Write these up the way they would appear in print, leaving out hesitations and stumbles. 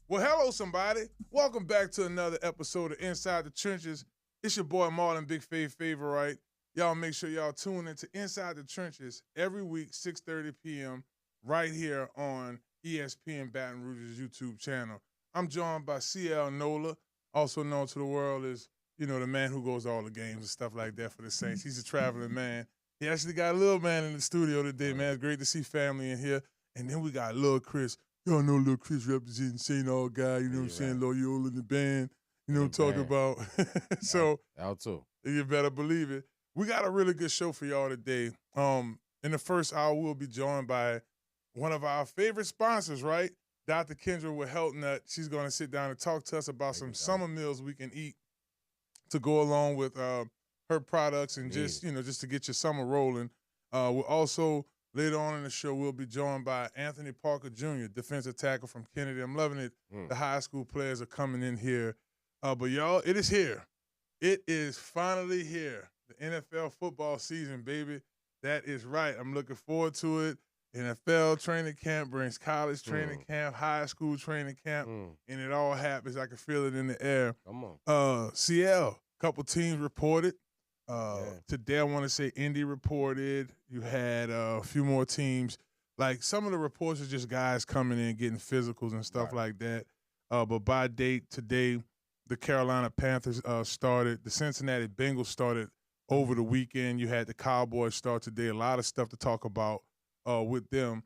Well, hello, somebody. Welcome back to another episode of Inside the Trenches. It's your boy Marlon, Big Favorite. Y'all make sure y'all tune into Inside the Trenches every week, 6:30 p.m. right here on ESPN Baton Rouge's YouTube channel. I'm joined by NOLA, also known to the world as, the man who goes to all the games and stuff like that for the Saints. He's a traveling man. He actually got a little man in the studio today, man. It's great to see family in here. And then we got little Chris. Y'all know Lil Chris representing St. All Guy, you know what I'm saying? Loyola in the band, you know what I'm talking about? So, out too. you better believe it. We got a really good show for y'all today. In the first hour, we'll be joined by one of our favorite sponsors, right? Dr. KENDRA with Health Nutt. She's going to sit down and talk to us about some summer meals we can eat to go along with her products and just to get your summer rolling. We'll also later on in the show, we'll be joined by Anthony Parker Jr., defensive tackle from Kennedy. I'm loving it. The high school players are coming in here. But y'all, it is here. It is finally here. The NFL football season, baby. That is right. I'm looking forward to it. NFL training camp brings college training camp, high school training camp, and it all happens. I can feel it in the air. Come on. CL, couple teams reported. Today, I want to say Indy reported. You had a few more teams. Like, some of the reports are just guys coming in, getting physicals and stuff like that. But by date today, the Carolina Panthers started. The Cincinnati Bengals started over the weekend. You had the Cowboys start today. A lot of stuff to talk about with them.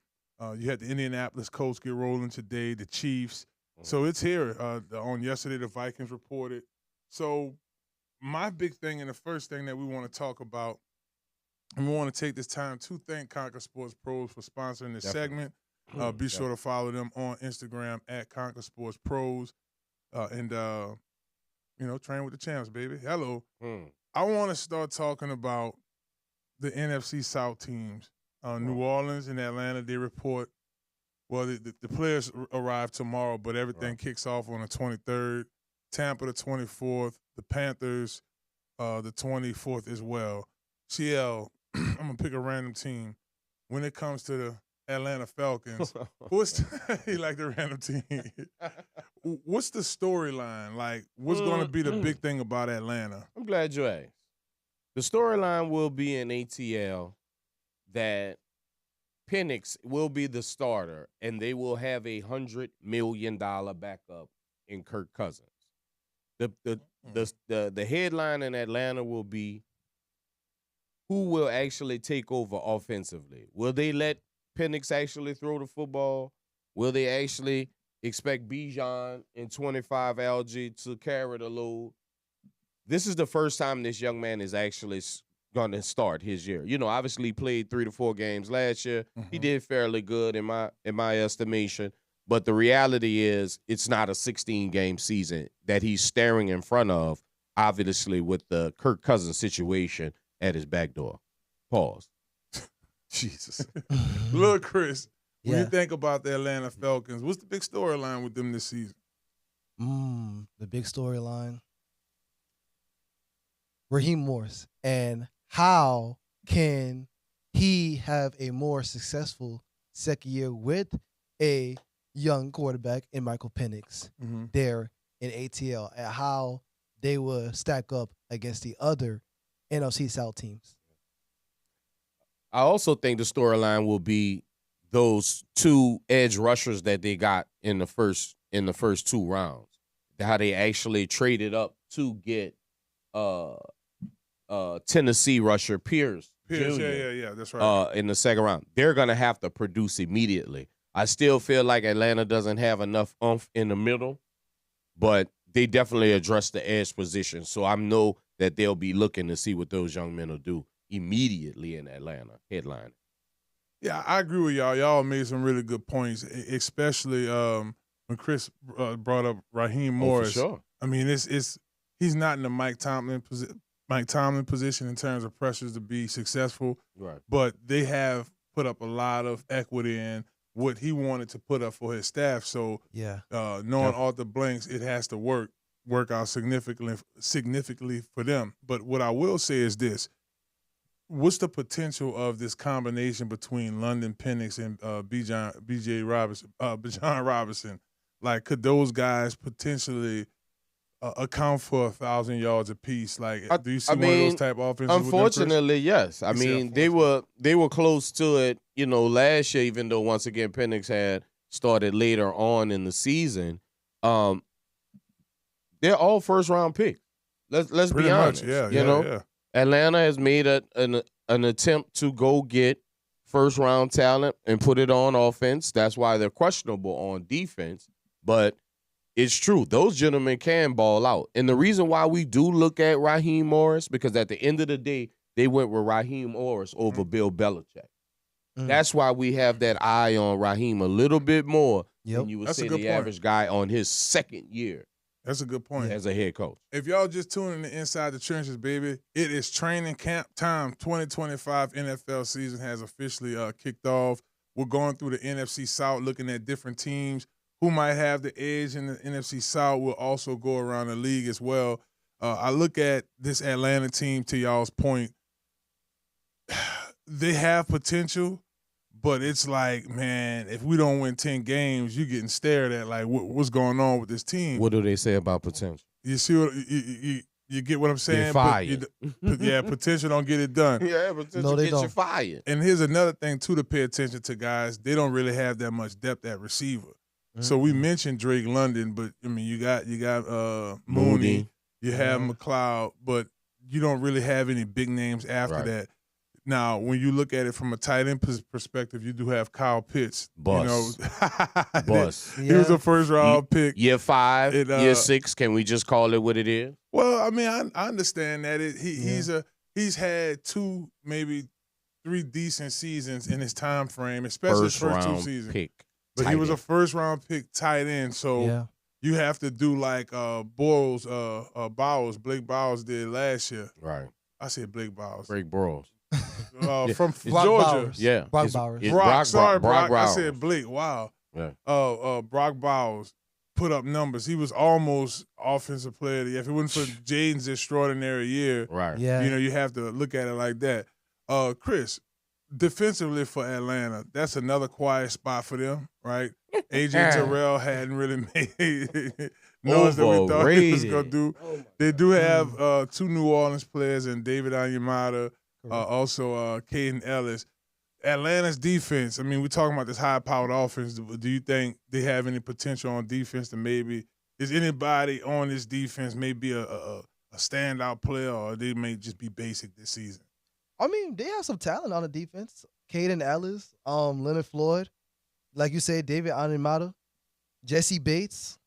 You had the Indianapolis Colts get rolling today, the Chiefs. So it's here. On yesterday, the Vikings reported. So my big thing and the first thing that we want to talk about, and we want to take this time to thank Conquer Sports Pros for sponsoring this segment. Be sure to follow them on Instagram at Conquer Sports Pros. And train with the champs, baby. Hello. I want to start talking about the NFC South teams. New Orleans and Atlanta, they report, well, the players arrive tomorrow, but everything kicks off on the 23rd. Tampa the 24th, the Panthers the 24th as well. CL, I'm going to pick a random team. When it comes to the Atlanta Falcons, you like the random team? What's the storyline? Like, what's going to be the big thing about Atlanta? I'm glad you asked. The storyline will be in ATL that Penix will be the starter, and they will have $100 million backup in Kirk Cousins. The headline in Atlanta will be who will actually take over offensively. Will they let Penix actually throw the football? Will they actually expect Bijan and 25 Algie to carry the load? This is the first time this young man is actually going to start his year. Obviously he played 3 to 4 games last year. He did fairly good in my estimation. But the reality is it's not a 16-game season that he's staring in front of, obviously, with the Kirk Cousins situation at his back door. Pause. Jesus. Look, Chris, when you think about the Atlanta Falcons, what's the big storyline with them this season? The big storyline. Raheem Morris. And how can he have a more successful second year with a young quarterback in Michael Penix there in ATL, and how they will stack up against the other NFC South teams? I also think the storyline will be those 2 edge rushers that they got in the first 2 rounds. How they actually traded up to get Tennessee rusher Pierce Jr. Yeah, that's right. In the second round. They're going to have to produce immediately. I still feel like Atlanta doesn't have enough oomph in the middle, but they definitely address the edge position. So I know that they'll be looking to see what those young men will do immediately in Atlanta headline. Yeah, I agree with y'all. Y'all made some really good points, especially when Chris brought up Raheem Morris. For sure. I mean, he's not in the Mike Tomlin position in terms of pressures to be successful. Right. But they have put up a lot of equity in what he wanted to put up for his staff. So knowing Arthur Blanks, it has to work out significantly for them. But what I will say is this. What's the potential of this combination between London Penix and Bijan Robinson? Like, could those guys potentially account for 1,000 yards apiece? Like, do you see one of those type offenses? Unfortunately, yes. I mean, they were close to it, last year. Even though once again Penix had started later on in the season, they're all first round picks. Let's be honest. Yeah. Atlanta has made an attempt to go get first round talent and put it on offense. That's why they're questionable on defense. But it's true. Those gentlemen can ball out. And the reason why we do look at Raheem Morris, because at the end of the day, they went with Raheem Morris over Bill Belichick. That's why we have that eye on Raheem a little bit more than you would say the average guy on his second year. That's a good point. As a head coach. If y'all just tuning in Inside the Trenches, baby, it is training camp time. 2025 NFL season has officially kicked off. We're going through the NFC South, looking at different teams who might have the edge in the NFC South. We'll also go around the league as well. I look at this Atlanta team, to y'all's point. They have potential, but it's like, man, if we don't win 10 games, you're getting stared at like, what's going on with this team? What do they say about potential? You see what you get what I'm saying? Get fired. Yeah, potential don't get it done. Yeah, potential gets you fired. And here's another thing, too, to pay attention to, guys. They don't really have that much depth at receiver. So we mentioned Drake London, but, I mean, you got Mooney, you have McLeod, but you don't really have any big names after that. Now, when you look at it from a tight end perspective, you do have Kyle Pitts. Bust. He was a first-round pick. Year 5, year 6, can we just call it what it is? Well, I mean, I understand that. He's had 2, maybe 3 decent seasons in his time frame, especially his first 2 seasons. Pick. But he was a first-round pick tight end, so you have to do like Bowles, Blake Bowles did last year. Right. I said Blake Bowles. Blake Bowles. From Brock Georgia. Bowers. Yeah. Brock Bowers. Brock. Bowers. I said Blake. Wow. Yeah. Brock Bowers put up numbers. He was almost offensive player of the year. If it wasn't for Jaden's extraordinary year, Yeah. You have to look at it like that. Chris, defensively for Atlanta, that's another quiet spot for them, right? AJ Terrell hadn't really made noise that we thought he was going to do. They do have 2 New Orleans players and David Onyemata, also Caden Ellis. Atlanta's defense, I mean, we're talking about this high-powered offense. Do you think they have any potential on defense to maybe – is anybody on this defense maybe a standout player, or they may just be basic this season? I mean, they have some talent on the defense. Caden Ellis, Leonard Floyd, like you said, David Onyemata, Jesse Bates,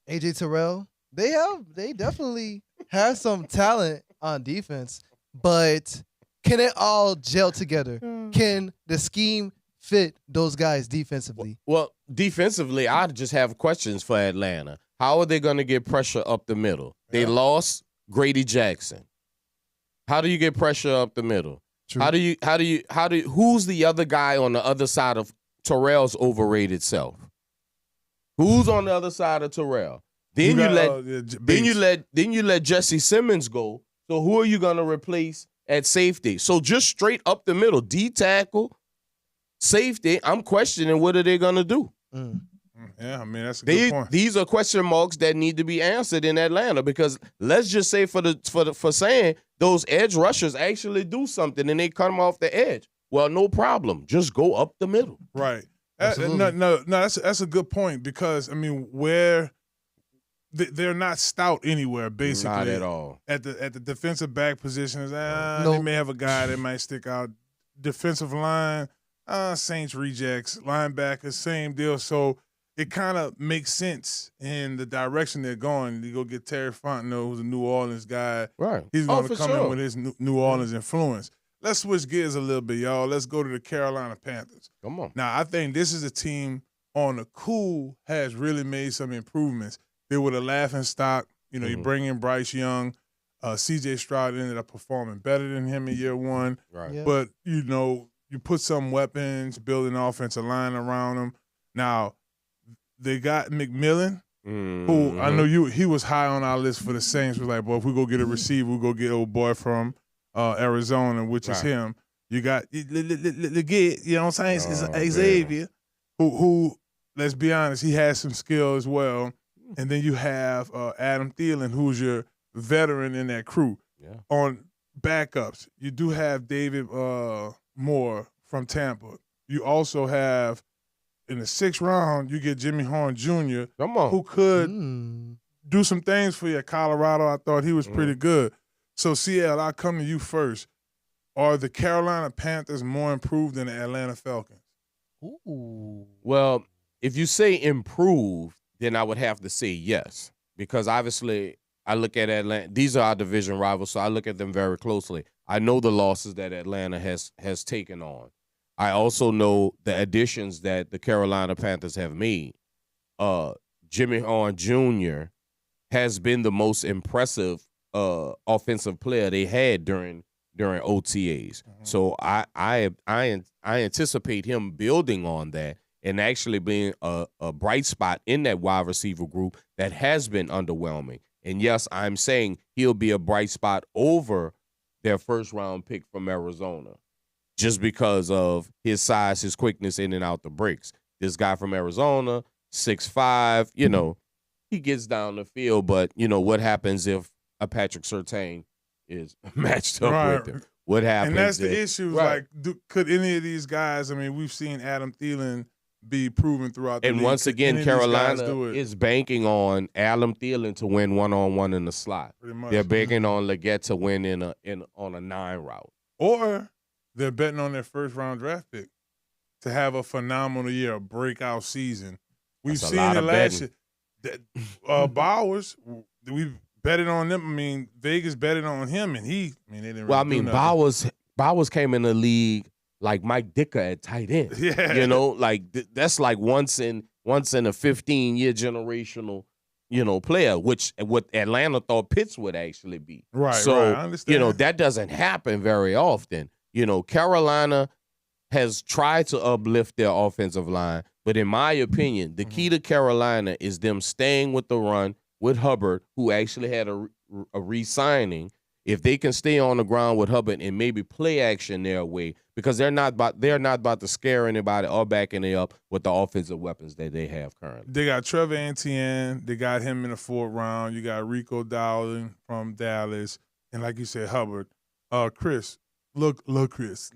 AJ Terrell. They definitely have some talent on defense, but can it all gel together? Can the scheme fit those guys defensively? Well, defensively, I just have questions for Atlanta. How are they going to get pressure up the middle? They lost Grady Jackson. How do you get pressure up the middle? True. Who's the other guy on the other side of Terrell's overrated self? Who's on the other side of Terrell? Then you let Jesse Simmons go. So who are you gonna replace at safety? So just straight up the middle, D tackle, safety. I'm questioning what are they gonna do. Yeah, I mean that's a good point. These are question marks that need to be answered in Atlanta, because let's just say for saying those edge rushers actually do something and they come off the edge. Well, no problem. Just go up the middle. Right. No, that's a good point, because I mean they're not stout anywhere basically. Not at all. At the defensive back positions, they may have a guy that might stick out. Defensive line, Saints rejects. Linebackers, same deal. So it kind of makes sense in the direction they're going. You go get Terry Fontenot, who's a New Orleans guy. Right. He's going to come in with his New Orleans influence. Let's switch gears a little bit, y'all. Let's go to the Carolina Panthers. Come on. Now, I think this is a team on the cool has really made some improvements. They were the laughing stock. You know, you bring in Bryce Young. C.J. Stroud ended up performing better than him in year 1. Right. Yeah. But, you know, you put some weapons, build an offensive line around them. Now, they got McMillan, who I know he was high on our list for the Saints. Was like, boy, if we go get a receiver, we'll go get old boy from Arizona, which is him. You got, you know what I'm saying? It's Xavier, who let's be honest, he has some skill as well. And then you have Adam Thielen, who's your veteran in that crew. Yeah. On backups, you do have David Moore from Tampa. You also have, in the 6th round, you get Jimmy Horn Jr., Come on. who could do some things for you at Colorado. I thought he was pretty good. So, CL, I'll come to you first. Are the Carolina Panthers more improved than the Atlanta Falcons? Ooh. Well, if you say improved, then I would have to say yes. Because obviously, I look at Atlanta. These are our division rivals, so I look at them very closely. I know the losses that Atlanta has taken on. I also know the additions that the Carolina Panthers have made. Jimmy Horn Jr. has been the most impressive offensive player they had during OTAs. So I anticipate him building on that and actually being a bright spot in that wide receiver group that has been underwhelming. And yes, I'm saying he'll be a bright spot over their 1st-round pick from Arizona just because of his size, his quickness in and out the breaks. This guy from Arizona, 6'5", he gets down the field, but, what happens if a Patrick Surtain is matched up with him? What happens? And that's the issue. Right. Like, could any of these guys, we've seen Adam Thielen be proven throughout the league. And once again, Carolina is banking on Adam Thielen to win one-on-one in the slot. They're banking on Leggett to win on a 9 route. Or they're betting on their 1st-round draft pick to have a phenomenal year, a breakout season. We've seen it last year. Bowers, we betted on them. Vegas betted on him, and they didn't really do nothing. Bowers came in the league like Mike Dicker at tight end. Yeah. That's like once in a 15-year generational, player, which what Atlanta thought Pitts would actually be. Right, so, I understand. That doesn't happen very often. Carolina has tried to uplift their offensive line, but in my opinion, the key to Carolina is them staying with the run with Hubbard, who actually had a re-signing. If they can stay on the ground with Hubbard and maybe play action their way, because they're not about to scare anybody or backing it up with the offensive weapons that they have currently. They got Trevor Etienne. They got him in the 4th round. You got Rico Dowling from Dallas, and like you said, Hubbard. Chris, look, Chris.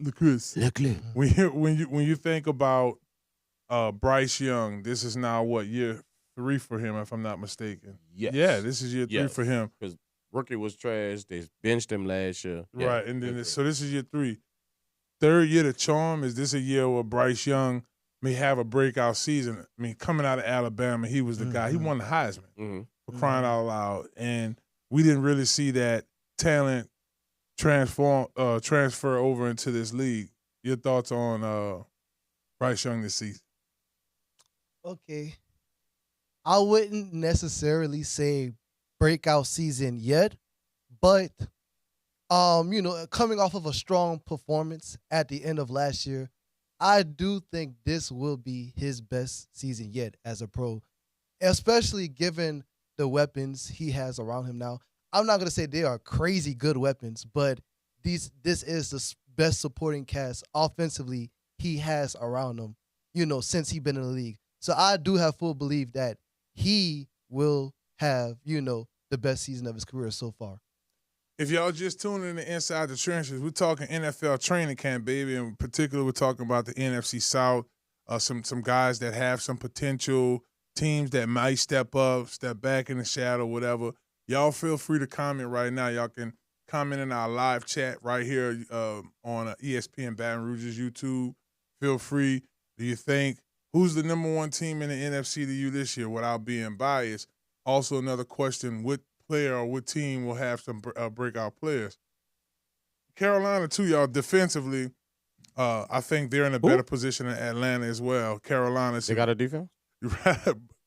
When you think about Bryce Young, this is now what, year 3 for him, if I'm not mistaken. Yes. Yeah, this is year 3 for him. Because rookie was trash. They benched him last year. Right, and then so this is year 3. 3rd year to charm. Is this a year where Bryce Young may have a breakout season? Coming out of Alabama, he was the guy. He won the Heisman for crying out loud, and we didn't really see that talent transfer over into this league. Your thoughts on Bryce Young this season? Okay, I wouldn't necessarily say breakout season yet, but coming off of a strong performance at the end of last year, I do think this will be his best season yet as a pro, especially given the weapons he has around him now. I'm not going to say they are crazy good weapons, but this is the best supporting cast offensively he has around him, since he's been in the league. So I do have full belief that he will have, the best season of his career so far. If y'all just tuning in to Inside the Trenches, we're talking NFL training camp, baby. In particular, we're talking about the NFC South, some guys that have some potential, teams that might step up, step back in the shadow, whatever. Y'all feel free to comment right now. Y'all can comment in our live chat right here on ESPN Baton Rouge's YouTube. Feel free. Do you think who's the number 1 team in the NFC to you this year without being biased? Also, another question, what player or what team will have some breakout players? Carolina, too, y'all, defensively, I think they're in a better position than Atlanta as well. Carolina's they got a defense?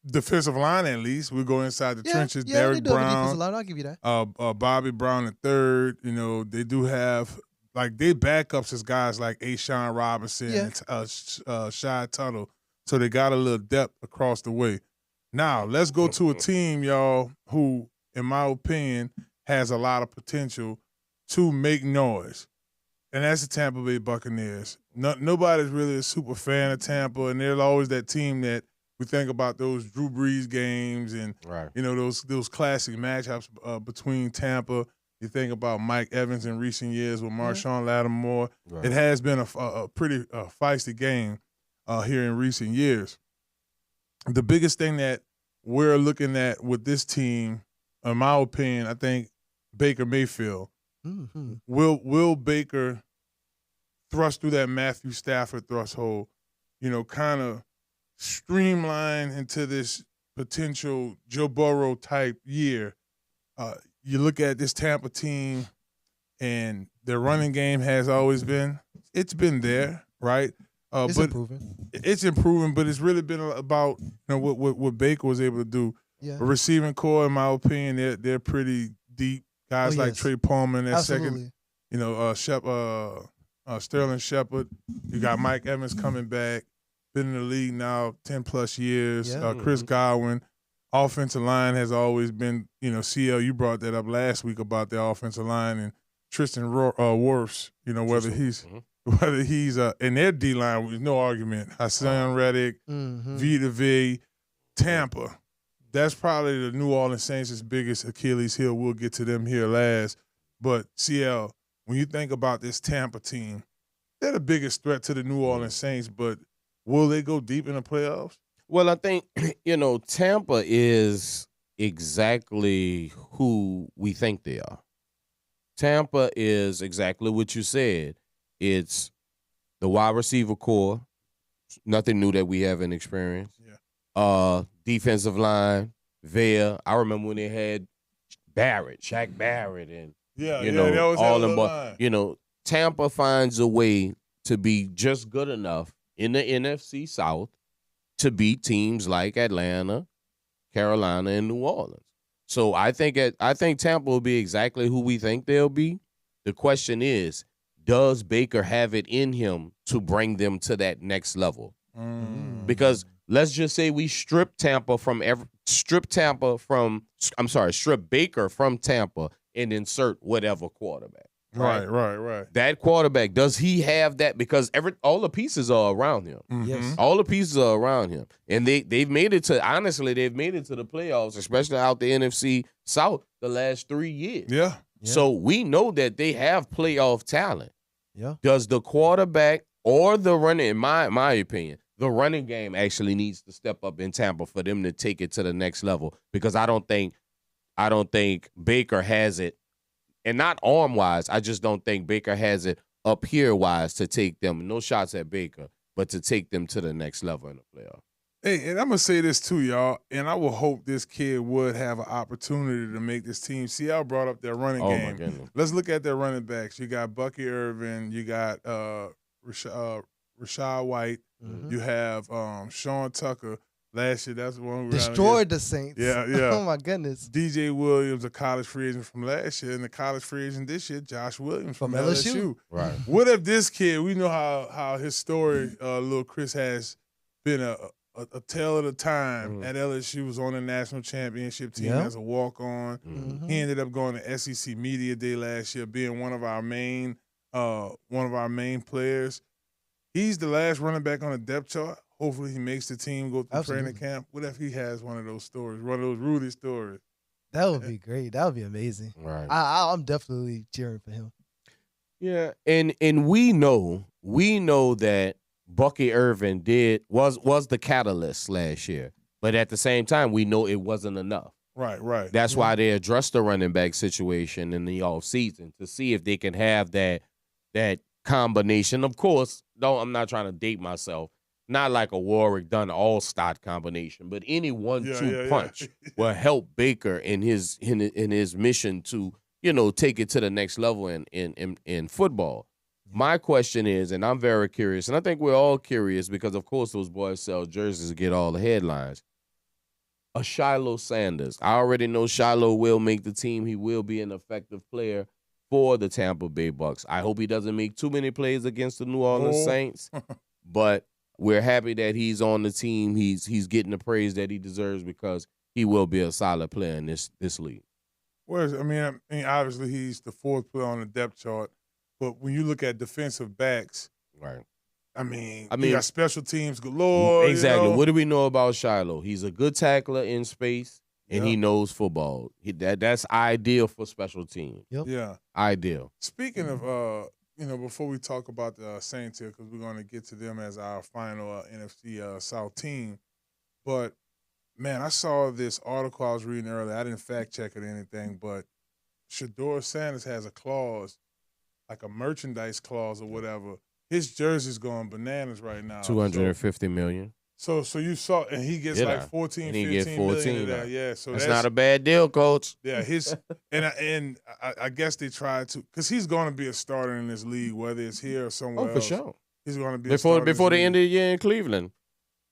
Defensive line, at least. We go inside the trenches. Yeah, Derek Brown. I'll give you that. Bobby Brown III. They do have, their backups is guys like Ashawn Robinson and Shy Tuttle. So they got a little depth across the way. Now, let's go to a team, y'all, who, in my opinion, has a lot of potential to make noise. And that's the Tampa Bay Buccaneers. Nobody's really a super fan of Tampa, and they're always that team that We think about those Drew Brees games and Right. those classic matchups between Tampa. You think about Mike Evans in recent years with Marshawn Lattimore. Right. It has been a pretty feisty game here in recent years. The biggest thing that we're looking at with this team, in my opinion, I think Baker Mayfield. Mm-hmm. Will Baker thrust through that Matthew Stafford threshold, kind of streamline into this potential Joe Burrow type year? You look at this Tampa team, and their running game has always been there, right? It's improving. It's improving, but it's really been about what Baker was able to do. Yeah. A receiving core, in my opinion, they're pretty deep. Guys like Trey Palmer in that second, Sterling Shepard. You got Mike Evans coming back, been in the league now 10+ years. Yeah. Chris Godwin. Offensive line has always been, CL, you brought that up last week about the offensive line, and Tristan Wirfs, whether he's in their D line, there's no argument. Hassan Reddick, Vita V, Tampa. That's probably the New Orleans Saints' biggest Achilles heel. We'll get to them here last. But CL, when you think about this Tampa team, they're the biggest threat to the New Orleans Saints, but will they go deep in the playoffs? Well, I think, Tampa is exactly who we think they are. Tampa is exactly what you said. It's the wide receiver core, nothing new that we haven't experienced. Yeah. Defensive line, Vea. I remember when they had Shaq Barrett, and all them. But Tampa finds a way to be just good enough in the NFC South to beat teams like Atlanta, Carolina, and New Orleans. So I think Tampa will be exactly who we think they'll be. The question is, does Baker have it in him to bring them to that next level? Because let's just say we strip Baker from Tampa and insert whatever quarterback. Right. That quarterback, does he have that? Because all the pieces are around him. Yes. All the pieces are around him. And they've made it to the playoffs, especially out the NFC South the last 3 years. Yeah. So we know that they have playoff talent. Yeah. Does the quarterback or the running, in my opinion, the running game actually needs to step up in Tampa for them to take it to the next level? Because I don't think Baker has it. And not arm-wise, I just don't think Baker has it up here-wise to take them. No shots at Baker, but to take them to the next level in the playoff. Hey, and I'm going to say this too, y'all, and I will hope this kid would have an opportunity to make this team. CL brought up their running game. My goodness. Let's look at their running backs. You got Bucky Irvin. You got Rashad White. Mm-hmm. You have Sean Tucker. Last year, that's the one who destroyed the Saints. Yeah. Oh, my goodness. DJ Williams, a college free agent from last year, and the college free agent this year, Josh Williams from LSU. Right. What if this kid, we know how his story, little Chris, has been a tale of the time at LSU, was on the national championship team as a walk-on. Mm-hmm. He ended up going to SEC Media Day last year, being one of our main players. He's the last running back on the depth chart. Hopefully he makes the team, go through training camp. What if he has one of those stories, one of those Rudy stories? That would be great. That would be amazing. Right. I'm definitely cheering for him. Yeah, and we know that Bucky Irvin was the catalyst last year, but at the same time, we know it wasn't enough. Right. That's why they addressed the running back situation in the offseason to see if they can have that combination. Of course, I'm not trying to date myself. Not like a Warwick Dunn all-star combination, but any 1-2 punch will help Baker in his mission to, take it to the next level in football. My question is, and I'm very curious, and I think we're all curious because, of course, those boys sell jerseys to get all the headlines. A Shiloh Sanders. I already know Shiloh will make the team. He will be an effective player for the Tampa Bay Bucks. I hope he doesn't make too many plays against the New Orleans Saints, but we're happy that he's on the team. He's getting the praise that he deserves because he will be a solid player in this league. Well, I mean, obviously he's the fourth player on the depth chart, but when you look at defensive backs, right, I mean, you got special teams galore. Exactly. You know? What do we know about Shiloh? He's a good tackler in space, and he knows football. That's ideal for special teams. Yep. Yeah. Ideal. Speaking of, before we talk about the Saints here, because we're going to get to them as our final NFC South team, but man, I saw this article I was reading earlier. I didn't fact check it or anything, but Shedeur Sanders has a clause, like a merchandise clause or whatever. His jersey's going bananas right now. $250 million. So you saw, and he gets like 14, 15 million of that. Yeah, so that's not a bad deal, Coach. Yeah, and I guess they tried to, because he's going to be a starter in this league, whether it's here or somewhere else. For sure. He's going to be before the end of the year in Cleveland.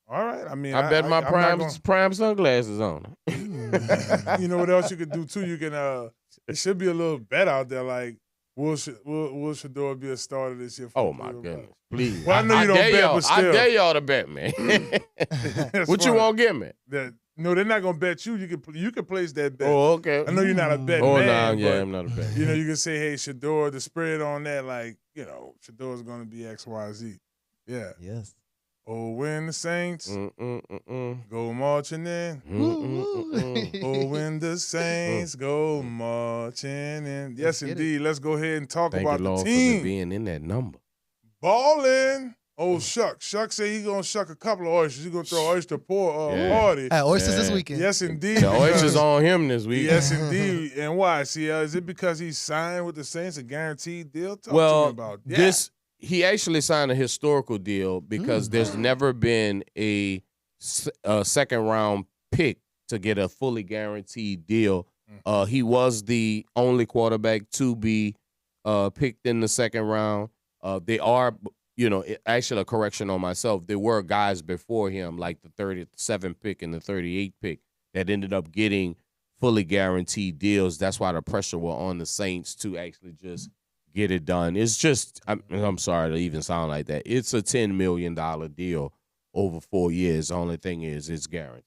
All right. I mean, I bet my prime sunglasses on. You know what else you could do too? You can it should be a little bet out there, like will Shedeur be a starter this year? Oh my goodness, please! Well, I know you don't bet, but still, I dare y'all to bet, man. What funny. You won't give me? No, they're not gonna bet you. You can place that bet. Oh, okay. I know you're not a bet man. Yeah, I'm not a bet. You know, you can say, hey, Shedeur, the spread on that, like, Shedeur's gonna be X, Y, Z. Yeah. Yes. Oh, when the Saints go marching in. Oh, when the Saints go marching in. Yes, indeed. Let's go ahead and talk about the team. Thank you, Lord, for being in that number. Ballin'. Oh, Shuck. Shuck say he's going to shuck a couple of oysters. He's going to throw oyster party. Oysters this weekend. Yes, indeed. The oysters on him this week. Yes, indeed. And why? See, is it because he signed with the Saints a guaranteed deal? Talk to me about that. He actually signed a historical deal because there's never been a second-round pick to get a fully guaranteed deal. He was the only quarterback to be picked in the second round. They are, actually a correction on myself. There were guys before him, like the 37th pick and the 38th pick, that ended up getting fully guaranteed deals. That's why the pressure was on the Saints to actually just get it done. It's just, I'm sorry to even sound like that. It's a $10 million deal over 4 years. The only thing is it's guaranteed.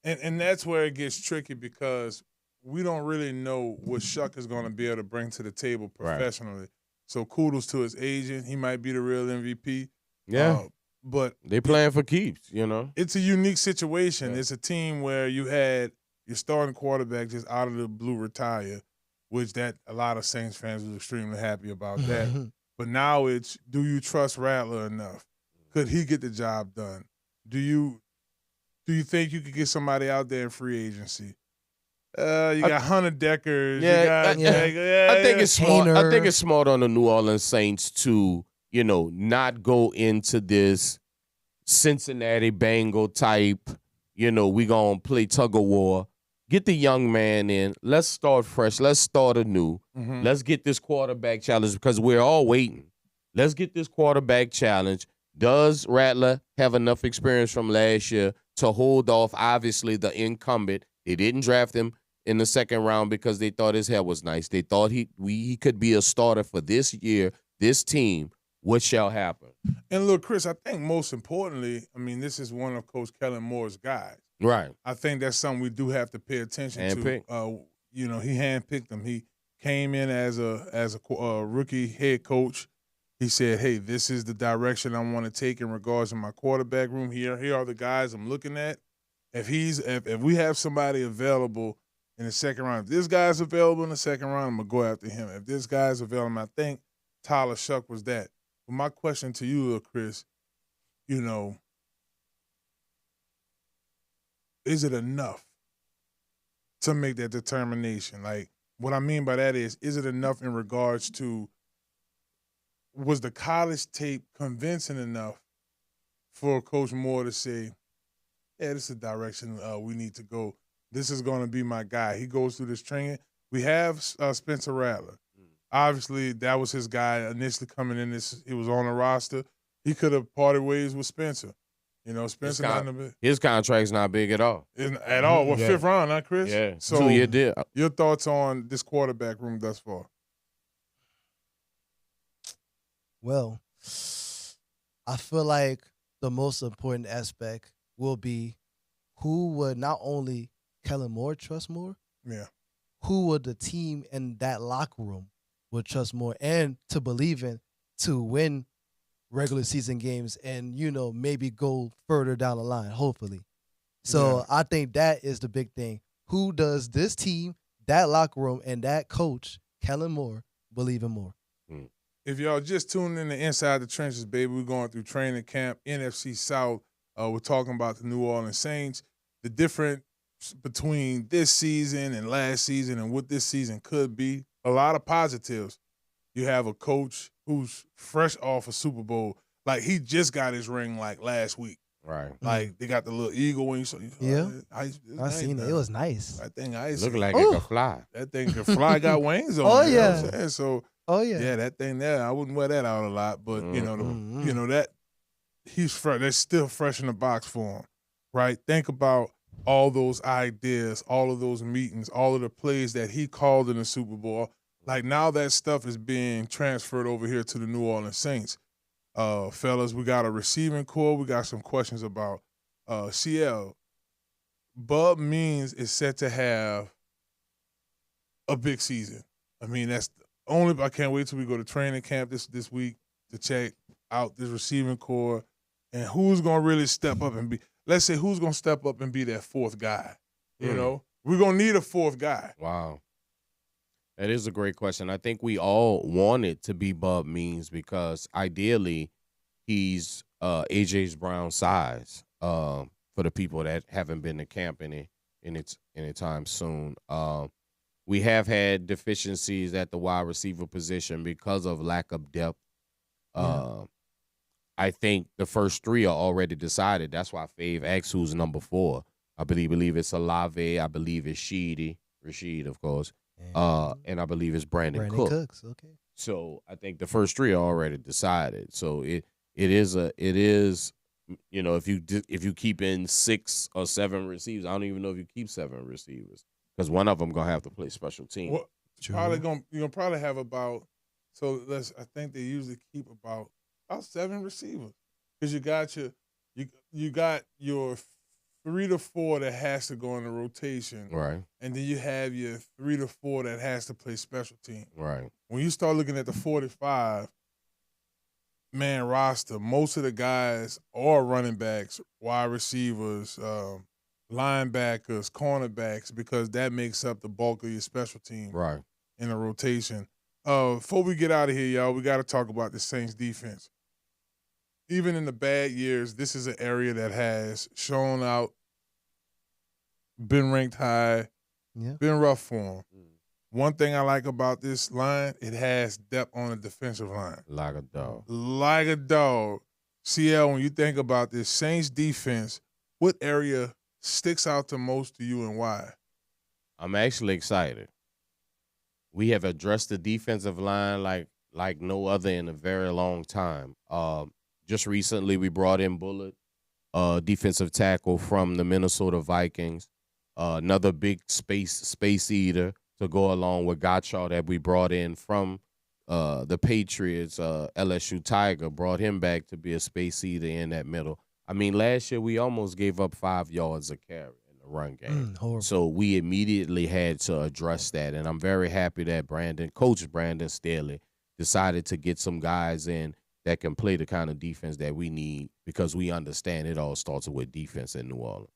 And that's where it gets tricky because we don't really know what Shuck is going to be able to bring to the table professionally. Right. So kudos to his agent. He might be the real MVP. Yeah. But they playing for keeps, It's a unique situation. Yeah. It's a team where you had your starting quarterback just out of the blue retire, which that a lot of Saints fans was extremely happy about that. But now it's, do you trust Rattler enough? Could he get the job done? Do you think you could get somebody out there in free agency? You got Hunter Deckers. I think it's smart. I think it's smart on the New Orleans Saints to, not go into this Cincinnati Bengal type, we gonna play tug of war. Get the young man in. Let's start fresh. Let's start anew. Let's get this quarterback challenge because we're all waiting. Let's get this quarterback challenge. Does Rattler have enough experience from last year to hold off, obviously, the incumbent? They didn't draft him in the second round because they thought his hair was nice. They thought he could be a starter for this year, this team. What shall happen? And look, Chris, I think most importantly, this is one of Coach Kellen Moore's guys. Right. I think that's something we do have to pay attention to. He handpicked him. He came in as a rookie head coach. He said, hey, this is the direction I want to take in regards to my quarterback room. Here are the guys I'm looking at. If we have somebody available in the second round, if this guy's available in the second round, I'm going to go after him. If this guy's available, I think Tyler Shuck was that. But my question to you, Chris, is it enough to make that determination? Like, what I mean by that is it enough in regards to, was the college tape convincing enough for Coach Moore to say, yeah, this is the direction we need to go. This is going to be my guy. He goes through this training. We have Spencer Rattler. Obviously, that was his guy initially coming in. He was on the roster. He could have parted ways with Spencer. Spencer his contract's not big at all. At all. Well, fifth round, huh, Chris? Yeah. So 2 year deal. Your thoughts on this quarterback room thus far? Well, I feel like the most important aspect will be who would not only Kellen Moore trust more, who would the team in that locker room would trust more and to believe in to win regular season games and, maybe go further down the line, hopefully. So I think that is the big thing. Who does this team, that locker room, and that coach, Kellen Moore, believe in more? If y'all just tuning in to Inside the Trenches, baby, we're going through training camp, NFC South. We're talking about the New Orleans Saints, the difference between this season and last season and what this season could be. A lot of positives. You have a coach who's fresh off a Super Bowl. Like, he just got his ring, like, last week. Right. Like, they got the little eagle wing. So, I seen it. It was nice. That thing ice. Looked like it could fly. That thing could fly, got wings on it. Oh, You know what I'm saying? So, yeah, that thing there, I wouldn't wear that out a lot. But, that he's fresh. That's still fresh in the box for him, right? Think about all those ideas, all of those meetings, all of the plays that he called in the Super Bowl. Like, now that stuff is being transferred over here to the New Orleans Saints. Fellas, we got a receiving core. We got some questions about CL. Bub Means is set to have a big season. I mean, that's only. I can't wait till we go to training camp this week to check out this receiving core and who's going to really step up and be. Let's say who's going to step up and be that fourth guy. You know, we're going to need a fourth guy. Wow. That is a great question. I think we all want it to be Bub Means because ideally he's A.J. Brown's size for the people that haven't been to camp any time soon. We have had deficiencies at the wide receiver position because of lack of depth. I think the first three are already decided. That's why Fave asked who's number 4. I believe it's Olave. I believe it's Rashid, of course. And I believe it's Brandon Cooks. Okay. So I think the first 3 are already decided. So it is if you keep in 6 or 7 receivers, I don't even know if you keep 7 receivers because one of them gonna have to play special team. Well, you're gonna probably have about. So I think they usually keep about 7 receivers because you got your 3 to 4 that has to go in the rotation, right? And then you have your 3 to 4 that has to play special team, right? When you start looking at the 45 man roster, most of the guys are running backs, wide receivers, linebackers, cornerbacks, because that makes up the bulk of your special team, right? In the rotation. Before we get out of here, y'all, we got to talk about the Saints defense. Even in the bad years, this is an area that has shown out, been ranked high, been rough for them. One thing I like about this line, it has depth on the defensive line. Like a dog. Like a dog. CL, when you think about this Saints defense, what area sticks out the most to you and why? I'm actually excited. We have addressed the defensive line like no other in a very long time. Just recently, we brought in Bullet, defensive tackle from the Minnesota Vikings, another big space eater to go along with Gottschall that we brought in from the Patriots. LSU Tiger brought him back to be a space eater in that middle. I mean, last year we almost gave up 5 yards a carry in the run game. So we immediately had to address that, and I'm very happy that Coach Brandon Staley decided to get some guys in that can play the kind of defense that we need because we understand it all starts with defense in New Orleans.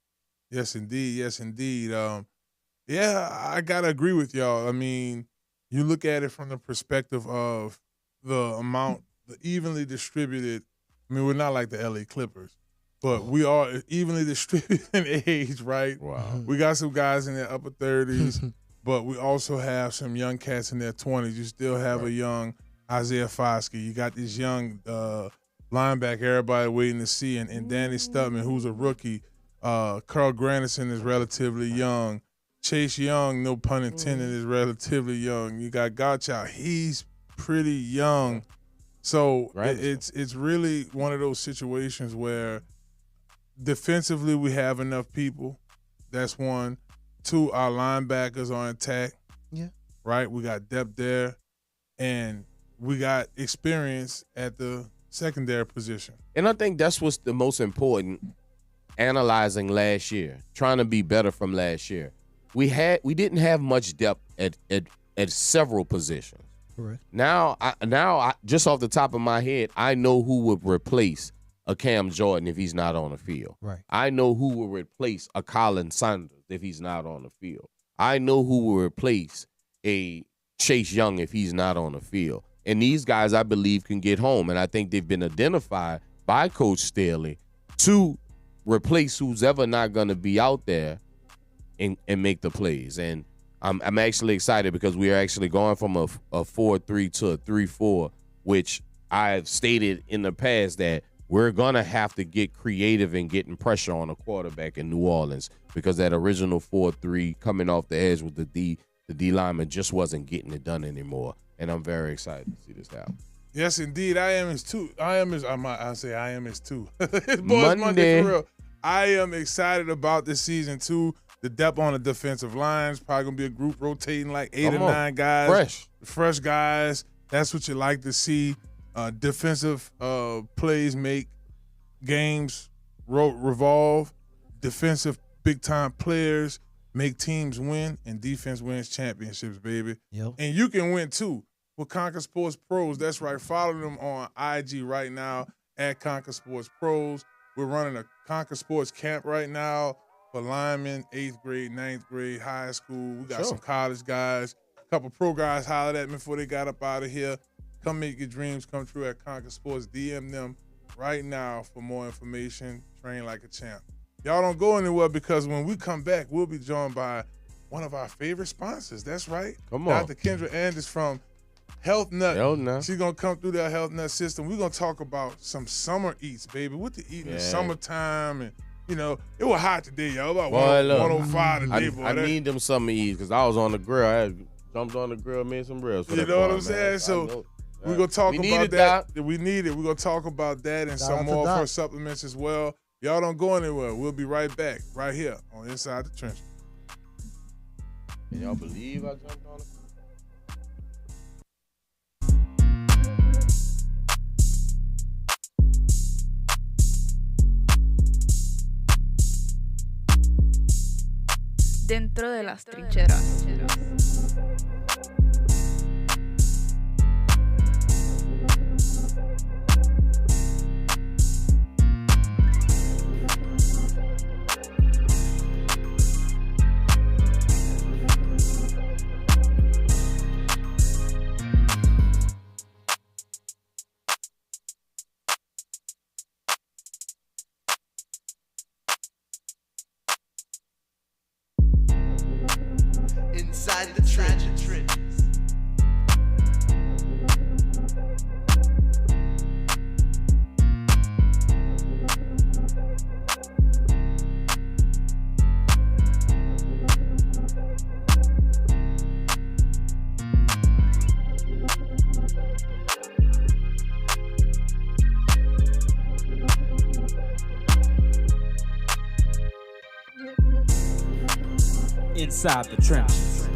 Yes, indeed. Yes, indeed. I got to agree with y'all. I mean, you look at it from the perspective of the amount, the evenly distributed. I mean, we're not like the LA Clippers, but we are evenly distributed in age, right? Wow. We got some guys in their upper 30s, but we also have some young cats in their 20s. You still have a young Isaiah Foskey. You got this young linebacker everybody waiting to see, and Danny Stutman, who's a rookie. Carl Granderson is relatively young. Chase Young, no pun intended, is relatively young. You got Gottschall. He's pretty young. So it's really one of those situations where defensively we have enough people. That's one. 2, our linebackers are intact. Yeah. Right? We got depth there. And we got experience at the secondary position. And I think that's what's the most important, analyzing last year, trying to be better from last year. We didn't have much depth at several positions. Correct. Now, I just off the top of my head, I know who would replace a Cam Jordan if he's not on the field. Right. I know who will replace a Colin Sanders if he's not on the field. I know who will replace a Chase Young if he's not on the field. And these guys, I believe, can get home. And I think they've been identified by Coach Staley to replace who's ever not going to be out there and make the plays. And I'm actually excited because we are actually going from a 4-3 to a 3-4, which I've stated in the past that we're going to have to get creative in getting pressure on a quarterback in New Orleans because that original 4-3 coming off the edge with the D lineman just wasn't getting it done anymore. And I'm very excited to see this happen. Yes, indeed. I am his too. It's Monday for real. I am excited about this season too. The depth on the defensive line is probably going to be a group rotating like 8 or 9 guys. Fresh guys. That's what you like to see. Defensive plays make games revolve. Defensive big-time players make teams win, and defense wins championships, baby. Yep. And you can win, too, with Conquer Sports Pros. That's right. Follow them on IG right now at Conquer Sports Pros. We're running a Conquer Sports camp right now for linemen, 8th grade, 9th grade, high school. We got some college guys. A couple pro guys hollered at me before they got up out of here. Come make your dreams come true at Conquer Sports. DM them right now for more information. Train like a champ. Y'all don't go anywhere because when we come back, we'll be joined by one of our favorite sponsors. That's right. Come on. Dr. Kendra Anders from Health Nutt. Health Nutt. She's going to come through that Health Nutt system. We're going to talk about some summer eats, baby. What to eat in the summertime. And, you know, it was hot today, y'all. About 105 today, boy. I need them summer eats because I was on the grill. I had jumped on the grill, made some grills. You know what I'm saying? So we're going to talk about that. We need it. We're going to talk about that and some more of her supplements as well. Y'all don't go anywhere. We'll be right back, right here on Inside the Trenches. Can y'all believe I jumped on it? Dentro de las trincheras. Inside the trenches. Inside the trenches.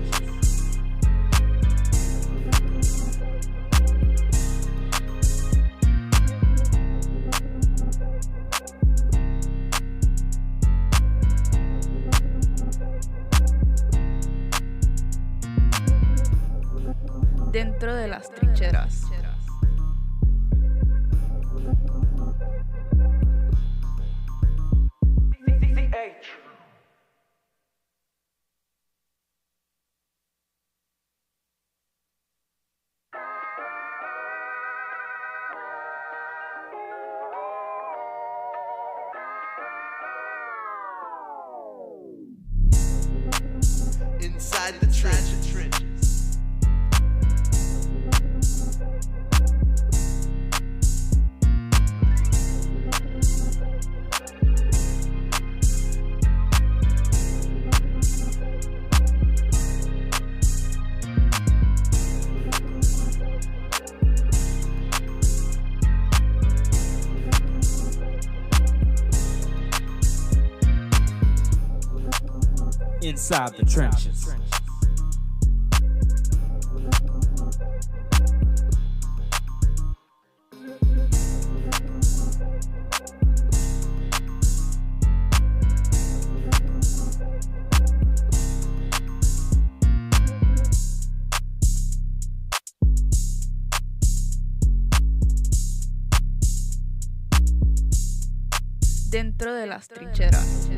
Dentro de las trincheras. Inside the trenches. Inside the trenches. Dentro de las trincheras.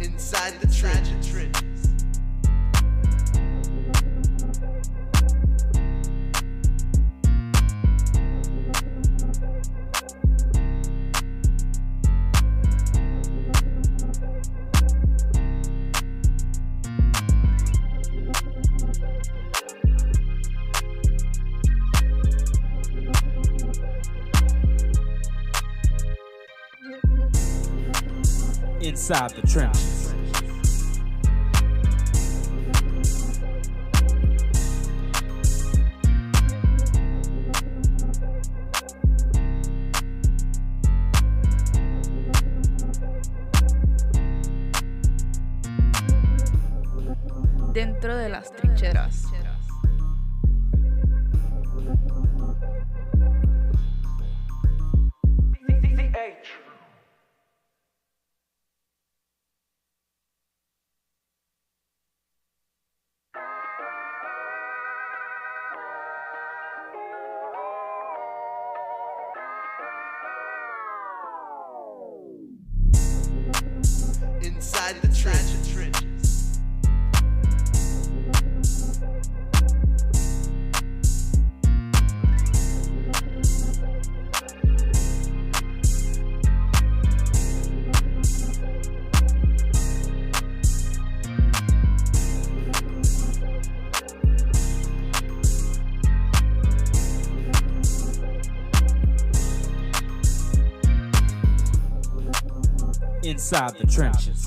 Inside the trenches. Inside the trenches. Dentro de las trincheras. Inside the trenches. Inside the trenches.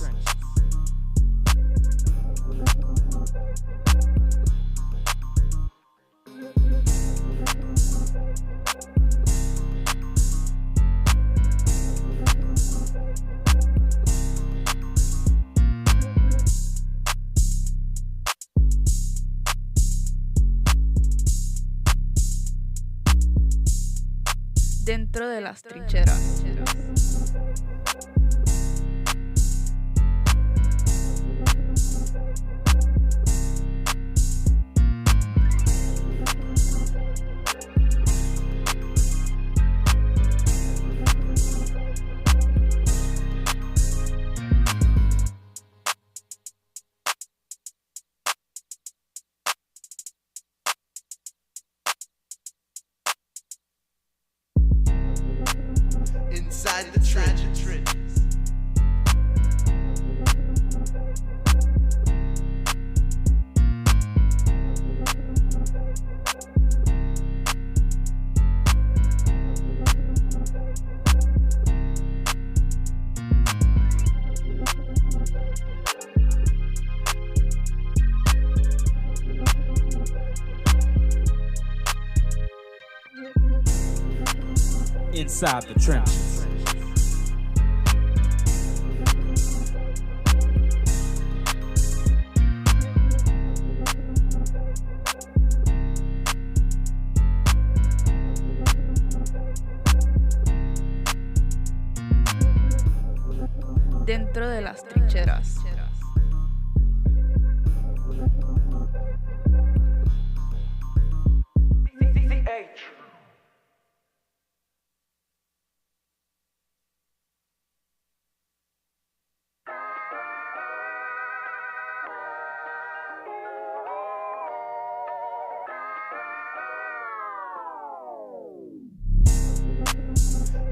Dentro de las trincheras. Inside the trenches. Inside the trenches. Dentro de las trincheras.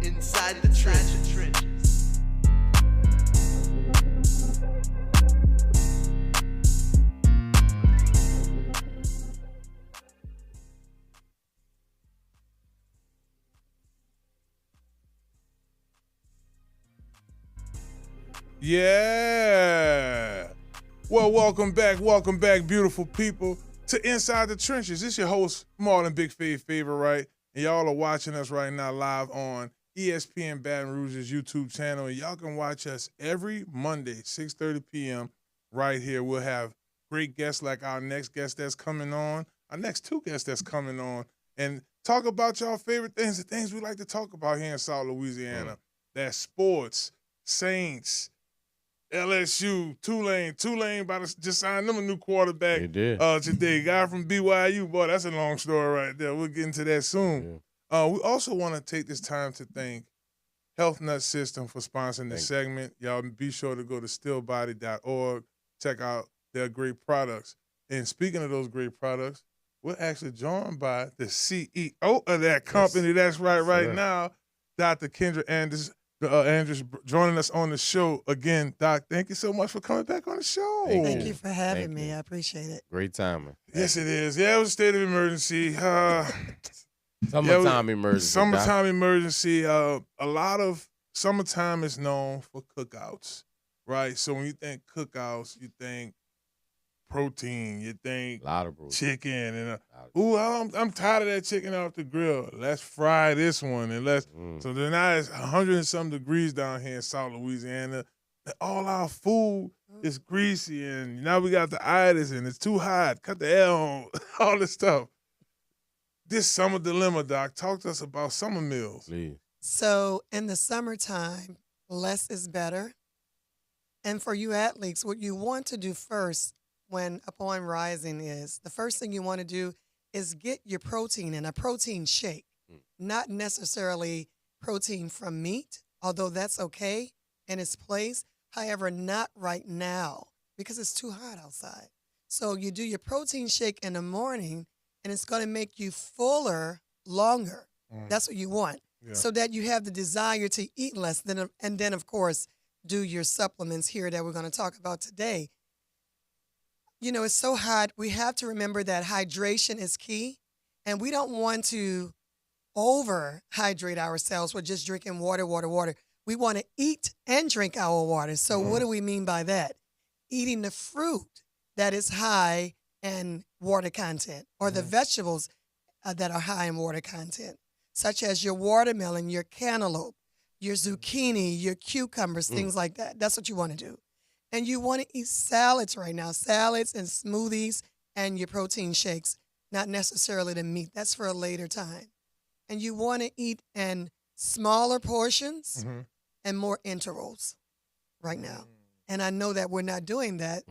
Inside the trenches. Yeah. Well, welcome back, beautiful people, to Inside the Trenches. This your host, Marlon Big Favorite, right? And y'all are watching us right now live on ESPN Baton Rouge's YouTube channel. And y'all can watch us every Monday, 6:30 p.m. right here. We'll have great guests like our next guest that's coming on, our next two guests that's coming on, and talk about y'all favorite things, the things we like to talk about here in South Louisiana. That's sports, Saints, LSU, Tulane. Tulane about to just sign them a new quarterback today. Guy from BYU. Boy, that's a long story right there. We'll get into that soon. Yeah. We also want to take this time to thank Health Nut System for sponsoring this segment. Y'all be sure to go to stillbody.org. Check out their great products. And speaking of those great products, we're actually joined by the CEO of that company. Yes. That's right now, Dr. KENDRA Andrews joining us on the show again. Doc, thank you so much for coming back on the show. Thank you for having me. I appreciate it. Great timing. Yes, it is. Yeah, it was a state of emergency. Summertime emergency. Summertime emergency. A lot of summertime is known for cookouts, right? So when you think cookouts, you think protein, you think a lot of chicken, and I'm tired of that chicken off the grill. Let's fry this one, and let's. So then now it's 100 and some degrees down here in South Louisiana. All our food is greasy, and now we got the itis, and it's too hot. Cut the air on, all this stuff. This summer dilemma, Doc. Talk to us about summer meals. Please. So in the summertime, less is better. And for you athletes, what you want to do first when upon rising is the first thing you want to do is get your protein in a protein shake, not necessarily protein from meat, although that's okay in its place. However, not right now because it's too hot outside. So you do your protein shake in the morning and it's going to make you fuller longer. That's what you want. Yeah. So that you have the desire to eat less. And then, of course, do your supplements here that we're going to talk about today. You know, it's so hot. We have to remember that hydration is key. And we don't want to overhydrate ourselves with just drinking water. We want to eat and drink our water. So what do we mean by that? Eating the fruit that is high in water content or the vegetables that are high in water content, such as your watermelon, your cantaloupe, your zucchini, your cucumbers, things like that. That's what you want to do. And you want to eat salads right now, salads and smoothies and your protein shakes, not necessarily the meat. That's for a later time. And you want to eat in smaller portions and more intervals right now. And I know that we're not doing that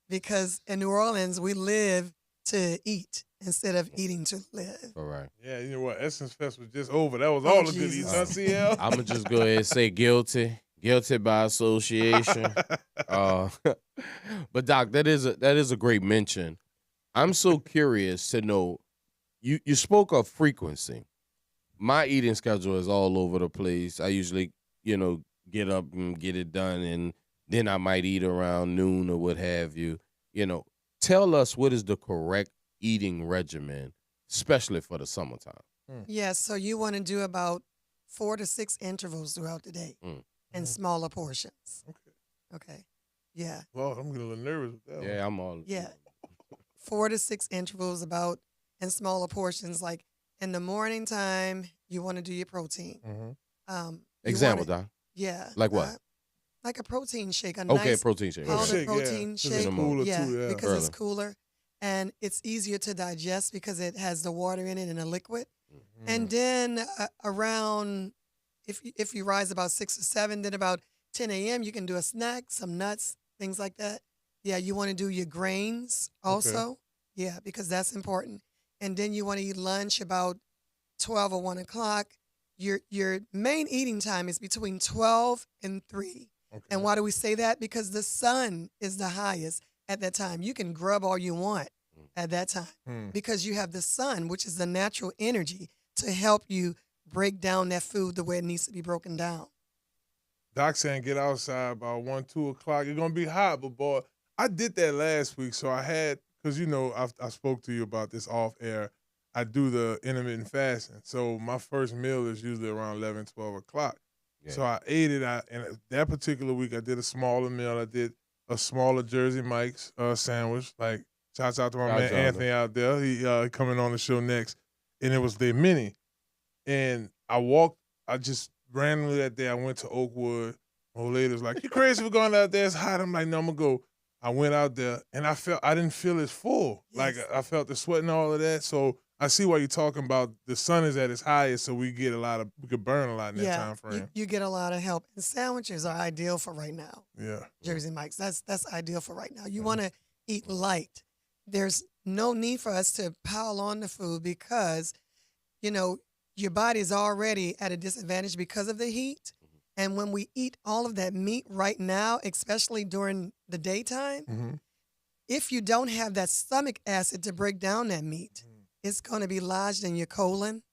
because in New Orleans, we live to eat instead of eating to live. All right. Yeah, you know what? Essence Fest was just over. That was all the good eats, huh, CL? I'm going to just go ahead and say guilty. Guilty by association. But Doc, that is a great mention. I'm so curious to know, you spoke of frequency. My eating schedule is all over the place. I usually, get up and get it done, and then I might eat around noon or what have you. Tell us what is the correct eating regimen, especially for the summertime. Yeah, so you want to do about 4 to 6 intervals throughout the day. In smaller portions. Okay. Yeah. Well, I'm getting a little nervous with that. Yeah, I'm all. Yeah. 4 to 6 intervals about in smaller portions. Like in the morning time, you want to do your protein. Example, Doc. Yeah. Like what? Like a protein shake. Protein shake. Powdered protein shake. Cooler too, because early. it's cooler. And it's easier to digest because it has the water in it and a liquid. And then around... If you rise about 6 or 7, then about 10 a.m. you can do a snack, some nuts, things like that. Yeah, you want to do your grains also. Okay. Yeah, because that's important. And then you want to eat lunch about 12 or 1 o'clock. Your main eating time is between 12 and 3. Okay. And why do we say that? Because the sun is the highest at that time. You can grub all you want at that time because you have the sun, which is the natural energy to help you break down that food the way it needs to be broken down. Doc saying get outside about 1, 2 o'clock. It's going to be hot, but boy, I did that last week. So I had, because I spoke to you about this off air. I do the intermittent fasting. So my first meal is usually around 11, 12 o'clock. Yeah. So I ate it. And that particular week, I did a smaller meal. I did a smaller Jersey Mike's sandwich. Like, shouts out to my man Anthony out there. He coming on the show next. And it was the mini. And I randomly that day I went to Oakwood. My old lady was like, "You crazy for going out there? It's hot." I'm like, "No, I'm gonna go." I went out there and I didn't feel as full. Yes. Like I felt the sweat and all of that. So I see why you're talking about the sun is at its highest, so we could burn a lot in that time frame. You get a lot of help. And sandwiches are ideal for right now. Yeah. Jersey Mike's. That's ideal for right now. You want to eat light. There's no need for us to pile on the food because, your body's already at a disadvantage because of the heat. And when we eat all of that meat right now, especially during the daytime, if you don't have that stomach acid to break down that meat, it's going to be lodged in your colon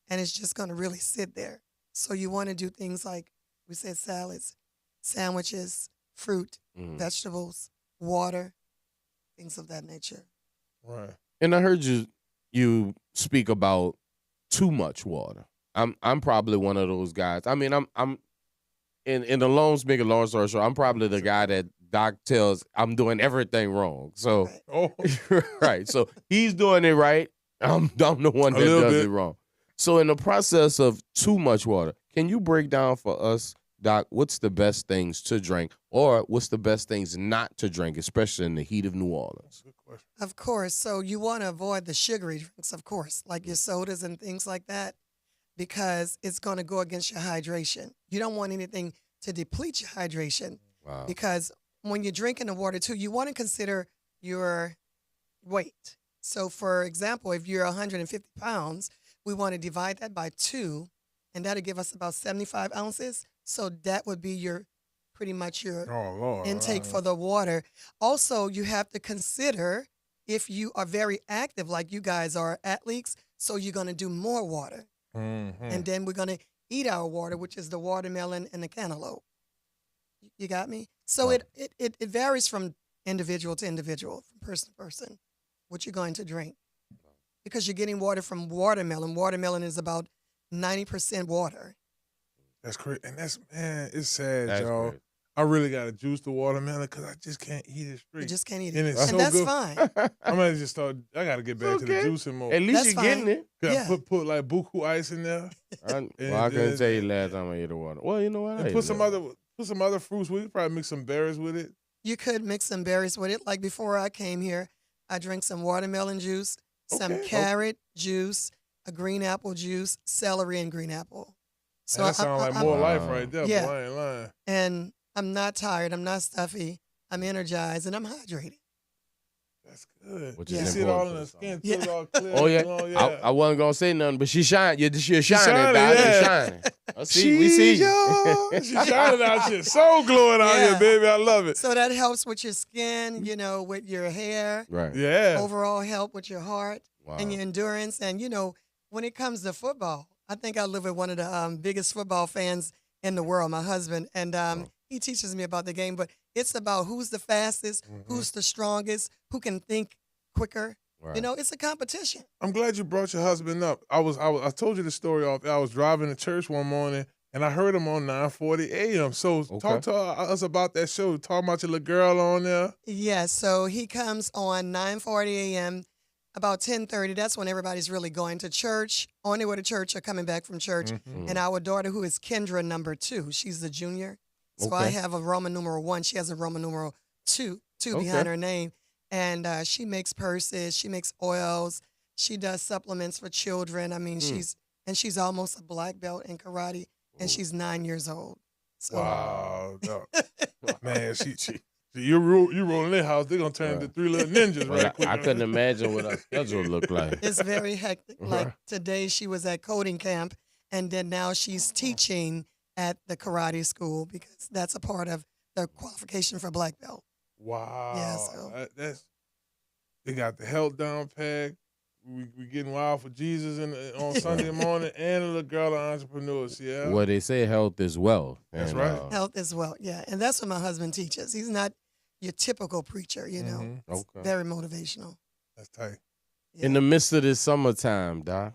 and it's just going to really sit there. So you want to do things like we said, salads, sandwiches, fruit, vegetables, water, things of that nature. Right. And I heard you speak about too much water. I'm probably one of those guys. I mean, I'm in the long story short, I'm probably the guy that Doc tells I'm doing everything wrong. So right. So he's doing it right. I'm the one that does it wrong. So in the process of too much water, can you break down for us, Doc, what's the best things to drink or what's the best things not to drink, especially in the heat of New Orleans? Good question. Of course. So you want to avoid the sugary drinks, of course, like your sodas and things like that, because it's going to go against your hydration. You don't want anything to deplete your hydration. Wow. Because when you're drinking the water too, you want to consider your weight. So for example, if you're 150 pounds, we want to divide that by 2, and that'll give us about 75 ounces. So that would be pretty much your intake for the water. Also, you have to consider if you are very active, like you guys are athletes, so you're going to do more water. And then we're going to eat our water, which is the watermelon and the cantaloupe. You got me? So it varies from individual to individual, from person to person, what you're going to drink. Because you're getting water from watermelon. Watermelon is about 90% water. That's crazy. And it's sad, That's y'all. crazy. I really got to juice the watermelon because I just can't eat it straight. You just can't eat it. And And, it's so that's good. fine. I'm going to just start, I got to get back to the juicing more. At least That's you're getting fine. it. Yeah. Put like buku ice in there. I couldn't tell you last time I ate the water. Well, you know what? And put some other fruits. We could probably mix some berries with it. You could mix some berries with it. Like before I came here, I drank some watermelon juice, some carrot juice, a green apple juice, celery, and green apple. So that sounds like more life right there, yeah. boy. I ain't lying. And I'm not tired. I'm not stuffy. I'm energized, and I'm hydrated. That's good. Which You is see it all in important the skin, Yeah. too, it's all clear. Oh, yeah. You know, I wasn't going to say nothing, but she shine. You're shining, shining, Doc. yeah. You're shining. We see you. Yo, she shining out here. So glowing out here, baby. I love it. So that helps with your skin, with your hair. Right. Yeah. Overall help with your heart and your endurance. And, when it comes to football, I think I live with one of the biggest football fans in the world, my husband. And he teaches me about the game. But it's about who's the fastest, who's the strongest, who can think quicker. Right. It's a competition. I'm glad you brought your husband up. I told you the story off. I was driving to church one morning, and I heard him on 9:40 a.m. So talk to us about that show. Talk about your little girl on there. Yeah, so he comes on 9:40 a.m., about 10:30. That's when everybody's really going to church, on their way to church or coming back from church. And our daughter, who is KENDRA number 2, she's the junior. So I have a Roman numeral 1. She has a Roman numeral 2 behind her name. And she makes purses. She makes oils. She does supplements for children. I mean, she's almost a black belt in karate, and she's 9 years old. So, wow. Man, you rolling their house, they're going to turn into 3 little ninjas right quick. I couldn't imagine what our schedule looked like. It's very hectic. Like today she was at coding camp, and then now she's teaching at the karate school because that's a part of the qualification for black belt. Wow. Yeah, so. They got the health down pat. We getting wild for Jesus on Sunday morning, and a little girl an entrepreneur. Yeah. Well, they say health is wealth. That's and, right. Health is wealth, yeah. And that's what my husband teaches. He's not your typical preacher, It's very motivational. That's tight. Yeah. In the midst of this summertime, Doc,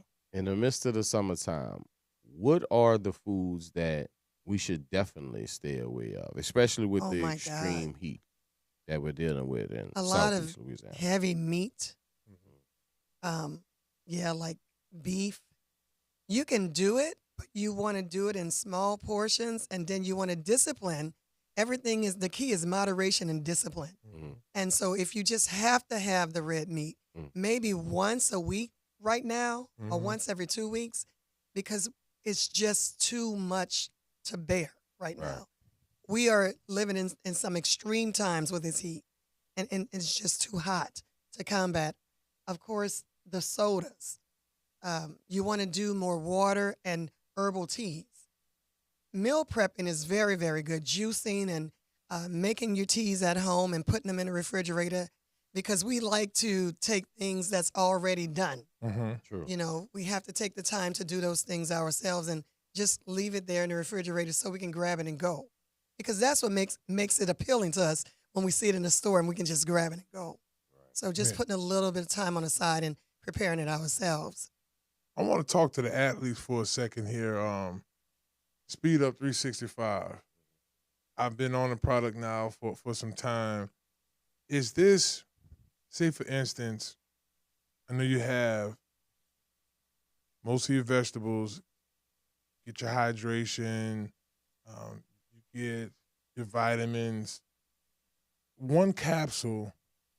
what are the foods that we should definitely stay away of, especially with the extreme heat that we're dealing with in a lot Southeast of Louisiana? heavy meat. Like beef. You can do it, but you want to do it in small portions, and then you want to discipline. Everything is the key is moderation and discipline. And so if you just have to have the red meat, maybe once a week right now or once every 2 weeks, because it's just too much to bear right now. We are living in some extreme times with this heat, and it's just too hot to combat. Of course, the sodas. You want to do more water and herbal teas. Meal prepping is very, very good. Juicing and making your teas at home and putting them in the refrigerator, because we like to take things that's already done. True. You know, we have to take the time to do those things ourselves and just leave it there in the refrigerator so we can grab it and go. Because that's what makes it appealing to us when we see it in the store and we can just grab it and go. So just putting a little bit of time on the side and preparing it ourselves. I want to talk to the athletes for a second here. Speed Up 365. I've been on the product now for some time. Is this, say for instance, I know you have most of your vegetables, get your hydration, you get your vitamins. One capsule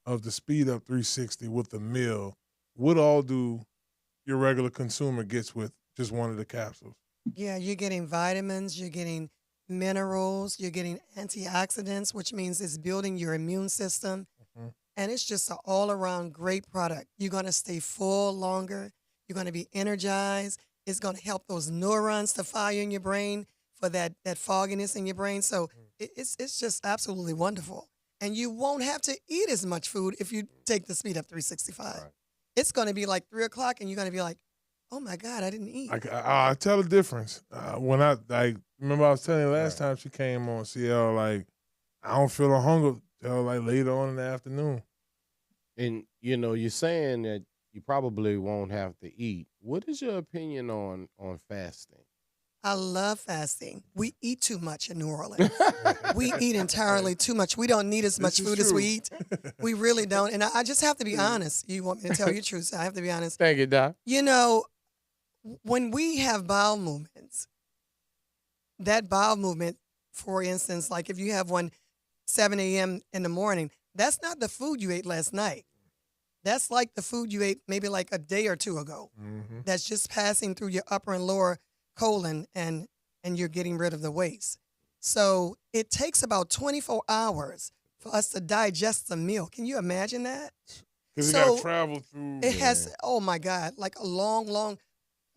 of the Speed Up 360 with a meal, what all do your regular consumer gets with just one of the capsules? Yeah, you're getting vitamins, you're getting minerals, you're getting antioxidants, which means it's building your immune system. And it's just an all-around great product. You're going to stay full longer. You're going to be energized. It's going to help those neurons to fire in your brain for that fogginess in your brain. So it's just absolutely wonderful. And you won't have to eat as much food if you take the Speed Up 365. Right. It's going to be like 3 o'clock, and you're going to be like, oh, my God, I didn't eat. I tell the difference. When I remember I was telling you last time she came on CL, like, I don't feel a hunger till like later on in the afternoon. And, you know, you're saying that you probably won't have to eat. What is your opinion on fasting? I love fasting. We eat too much in New Orleans. We eat entirely too much. We don't need as much food as we eat. We really don't. And I just have to be honest. You want me to tell you the truth? I have to be honest. Thank you, Doc. You know, when we have bowel movements, that bowel movement, for instance, like if you have one 7 a.m. in the morning, that's not the food you ate last night. That's like the food you ate maybe like a day or two ago. That's just passing through your upper and lower colon, and you're getting rid of the waste. So it takes about 24 hours for us to digest a meal. Can you imagine that? Because you got to travel through. It has, oh my God, like a long,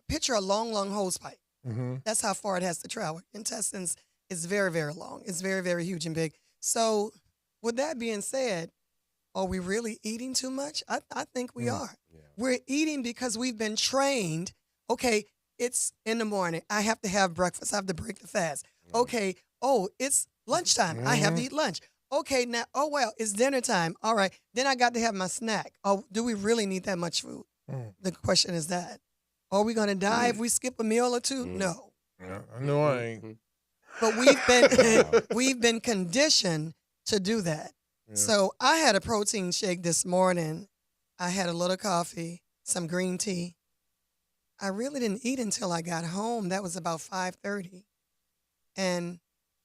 picture a long hose pipe. That's how far it has to travel. Intestines is very, very long. It's very, very huge and big. So with that being said, are we really eating too much? I think we are. Yeah. We're eating because we've been trained. Okay, it's in the morning. I have to have breakfast. I have to break the fast. Okay, it's lunchtime. I have to eat lunch. Okay, now, it's dinner time. All right, then I got to have my snack. Oh, do we really need that much food? The question is that. Are we going to die if we skip a meal or two? No. Yeah, I know I ain't. But we've been conditioned to do that. Yeah. So I had a protein shake this morning. I had a little coffee, some green tea. I really didn't eat until I got home. That was about 5:30. And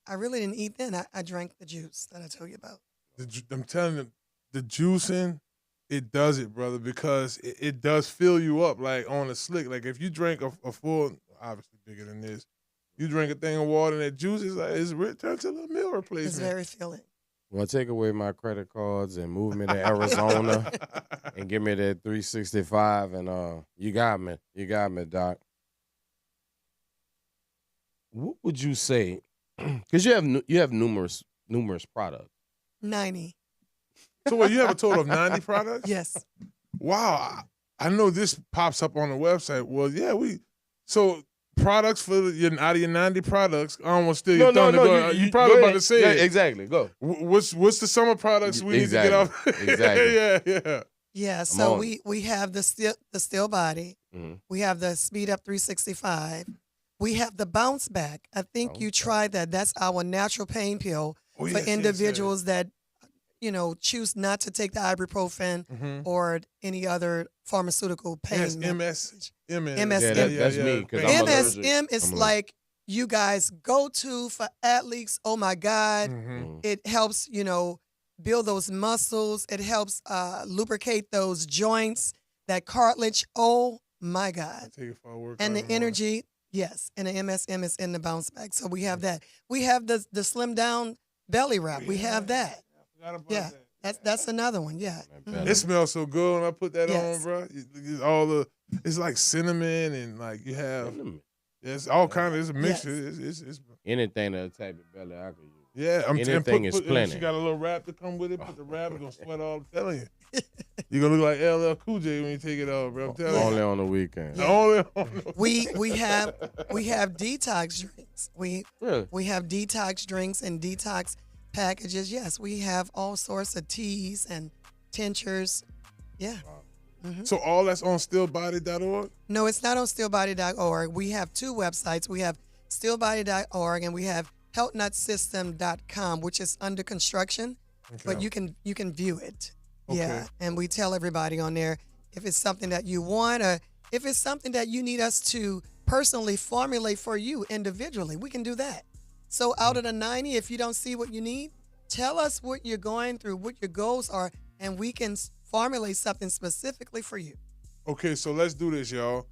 I really didn't eat then. I drank the juice that I told you about. I'm telling you, the juicing, it does it, brother, because it does fill you up like on a slick. Like if you drink a full, obviously bigger than this, you drink a thing of water and that juice is like, it's returned to the meal replacement. It's very filling. Well, take away my credit cards and move me to Arizona and give me that 365, and you got me. You got me, Doc. What would you say? Because you have numerous products. 90. So what, you have a total of 90 products? Yes. Wow. I know this pops up on the website. Well, yeah, so products out of your 90 products. I don't want to steal your thunder. No, you probably about to say it. Exactly. Go. What's the summer products we need to get off? Exactly. Yeah. So we have the still body. Mm-hmm. We have the Speed Up 365. We have the Bounce Back. I think you tried that. That's our natural pain pill for individuals that choose not to take the ibuprofen or any other pharmaceutical pain. Yes, medication. MS. MSM. That's me because I'm allergic. MSM is I'm allergic. like you guys go to for athletes. Oh my God. Mm-hmm. It helps, build those muscles. It helps lubricate those joints, that cartilage. Oh my God. Take it for a workout And the in morning. energy, yes. And the MSM is in the bounce back. So we have that. We have the slim down belly wrap. We have that. I forgot about Yeah. that. That's another one. Yeah. Mhm. It smells so good when I put that Yes. on, bro. It's like cinnamon and like you have Cinnamon. it's all kind of it's a mixture. Yes. It's Anything that'll type of belly, I could use. yeah. I'm Anything is plenty. She got a little wrap to come with it. Put the wrap, it's gonna sweat all. I'm telling you, you're gonna look like LL Cool J when you take it off, bro. I'm telling Only you. on the weekend. Only on the We have detox drinks. Really? We have detox drinks and detox packages. Yes, we have all sorts of teas and tinctures. Yeah. So all that's on stillbody.org? No, it's not on stillbody.org. We have two websites. We have stillbody.org and we have healthnutsystem.com, which is under construction, but you can view it. Yeah. Okay. And we tell everybody on there if it's something that you want or if it's something that you need us to personally formulate for you individually, we can do that. So out of the 90, if you don't see what you need, tell us what you're going through, what your goals are, and we can formulate something specifically for you. Okay, so let's do this, y'all.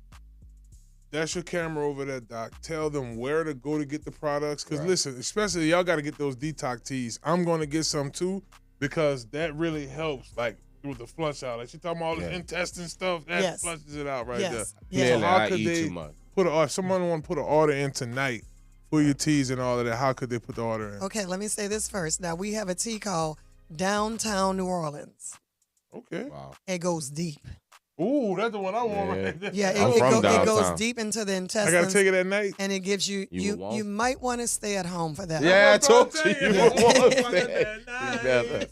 That's your camera over there, Doc. Tell them where to go to get the products. Because listen, especially y'all got to get those detox teas. I'm going to get some too because that really helps, like with the flush out. Like she talking about all this intestine stuff, that Yes. flushes it out right Yes. there. Yes. Clearly, how I could eat they too much. if someone want to put an order in tonight for your teas and all of that, how could they put the order in? Okay, let me say this first. Now, we have a tea called Downtown New Orleans. Okay. Wow. It goes deep. Ooh, that's the one I want Yeah. right there. Yeah, I'm it from goes downtown. deep into the I intestines. got to take it at night. And it gives you, You would want you might want to stay at home for that. Yeah, I That's what told I'm you. saying. You would want Yeah. that. You better.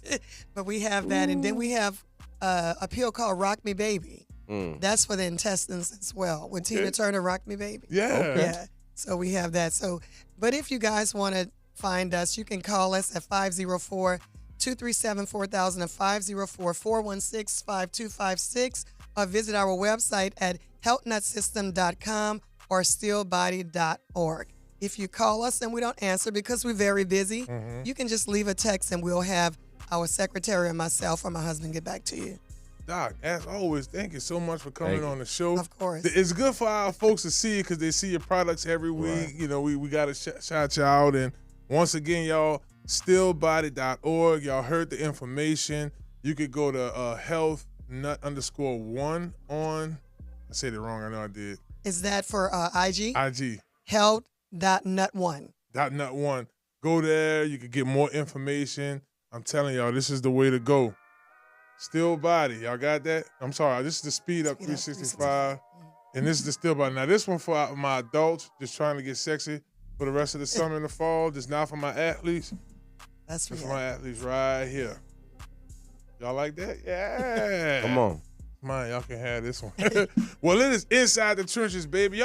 But we have that. And then we have a pill called Rock Me Baby. That's for the intestines as well. With Tina Turner, Rock Me Baby. Yeah. Yeah. So we have that. So, but if you guys want to find us, you can call us at 504-237-4000 or 504-416-5256 or visit our website at healthnutsystem.com or stillbody.org. If you call us and we don't answer because we're very busy, you can just leave a text and we'll have our secretary and myself or my husband get back to you. Doc, as always, thank you so much for coming Thank you. on the show. Of course. It's good for our folks to see it because they see your products every week. Right. You know, we got to shout you out. And once again, y'all, stillbody.org. Y'all heard the information. You could go to healthnut_1 on, I said it wrong, I know I did. Is that for IG? IG. Health.nut1. .nut1. Go there. You could get more information. I'm telling y'all, this is the way to go. Still Body. Y'all got that? I'm sorry. This is the Speed Up 365. And this is the Still Body. Now, this one for my adults just trying to get sexy for the rest of the summer and the fall. Just not for my athletes. That's Just for for my athletes right here. Y'all like that? Yeah. Come on. Man, y'all can have this one. Well, it is Inside the Trenches, baby.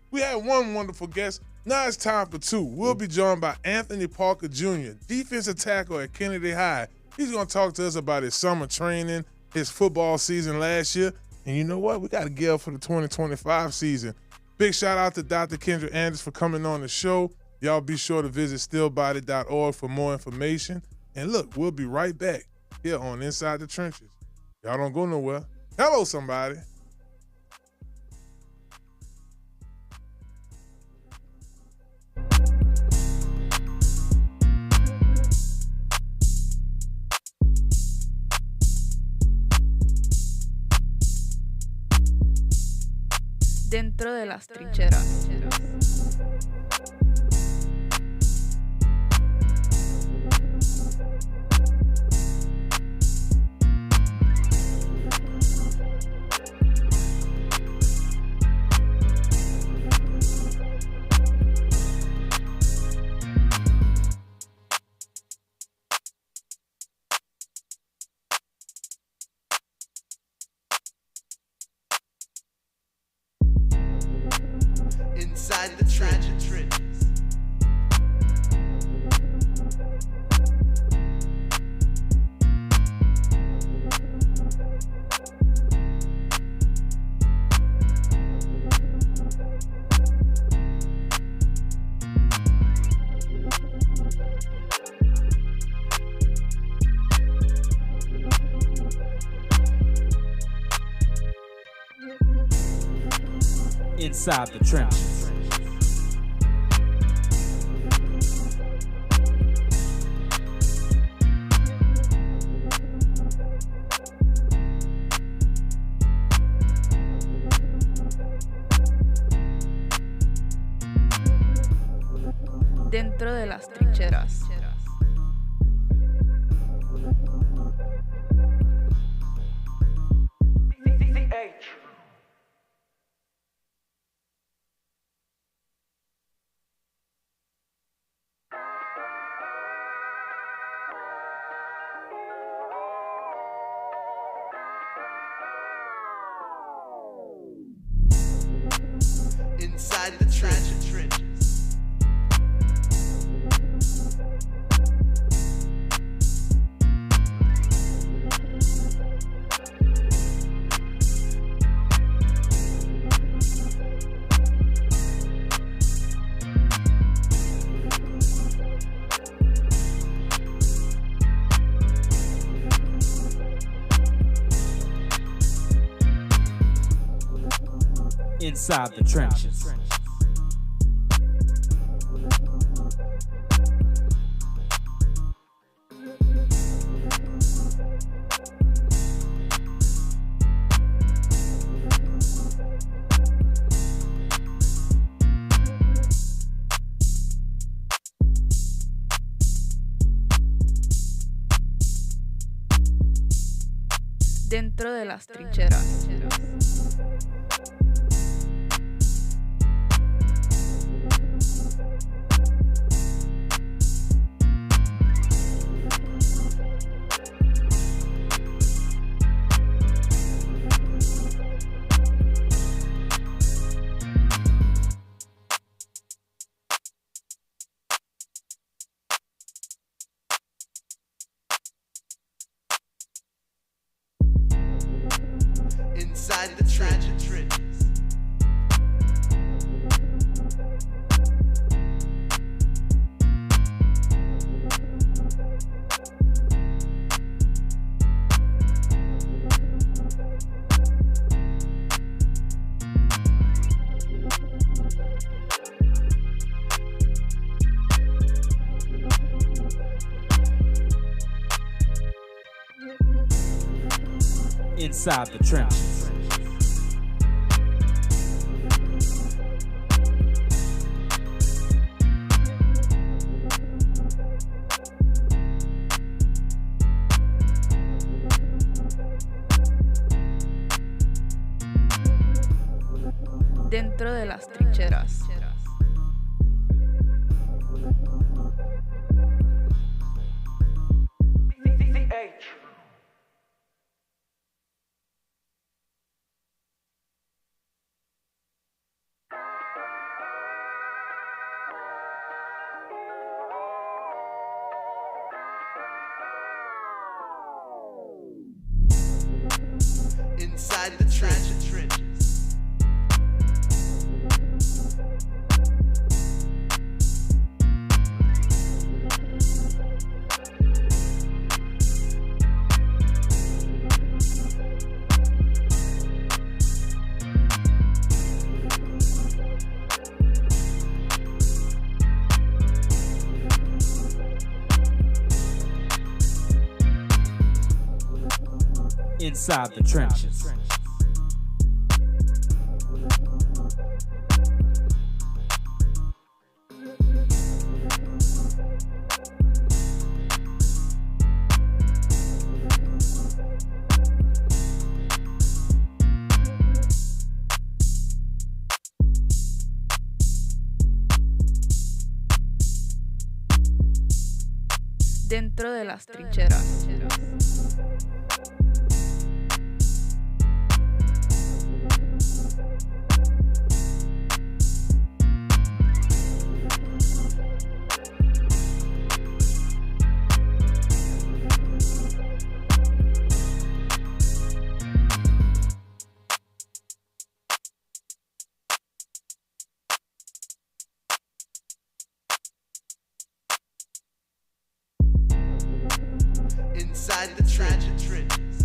We had one wonderful guest. Now it's time for two. We'll be joined by Anthony Parker Jr., defensive tackle at Kennedy High. He's going to talk to us about his summer training, his football season last year. And you know what? We got to gear up for the 2025 season. Big shout out to Dr. Kendra Anders for coming on the show. Y'all be sure to visit stillbody.org for more information. And look, we'll be right back here on Inside the Trenches. Y'all don't go nowhere. Hello, somebody. Dentro de las trincheras. Inside the trenches. Inside the trenches. Dentro de las trincheras. Inside the trenches. Inside the trenches. Dentro de las trincheras. Inside the trenches. Inside the trenches. Dentro de las trincheras. Inside the trenches. Inside the trenches. Dentro de las trincheras. Inside the trenches.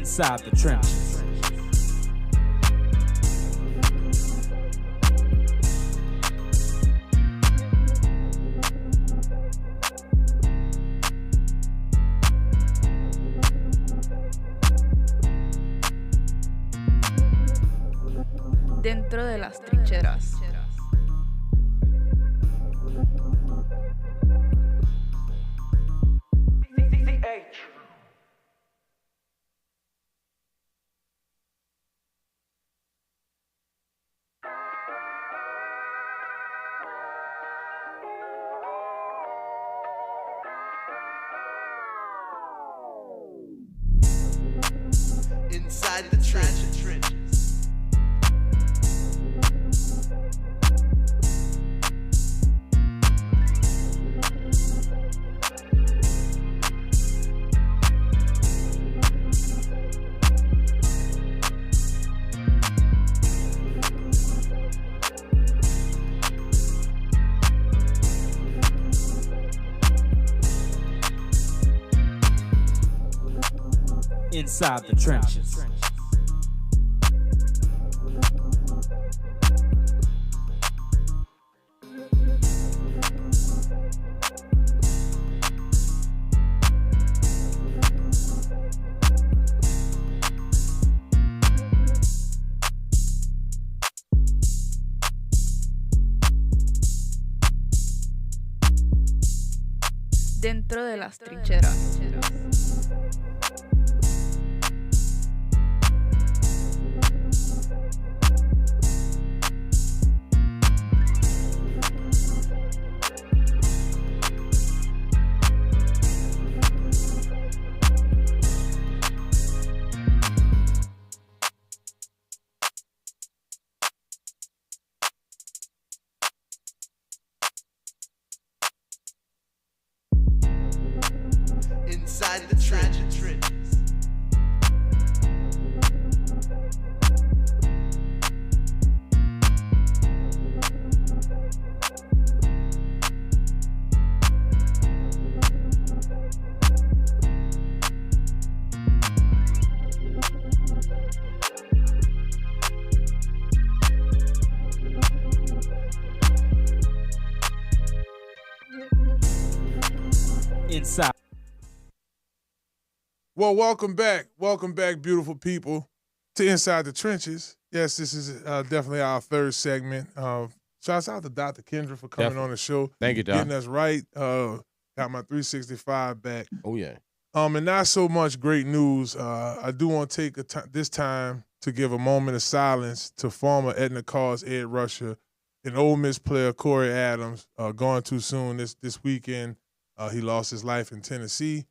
Inside the trenches. Dentro de las trincheras. Inside the trenches. Inside the trenches. Dentro de las trincheras. Inside the trenches. Inside. Well, welcome back, beautiful people, to Inside the Trenches. Yes, this is definitely our third segment. Shouts out to Dr. KENDRA for coming on the show. Thank you, Doc. Getting us right. Got my 365 back. Oh, yeah. And not so much great news. I do want to take this time to give a moment of silence to former Edna Carr's edge rusher and Ole Miss player Corey Adams, gone too soon this weekend. He lost his life in Tennessee.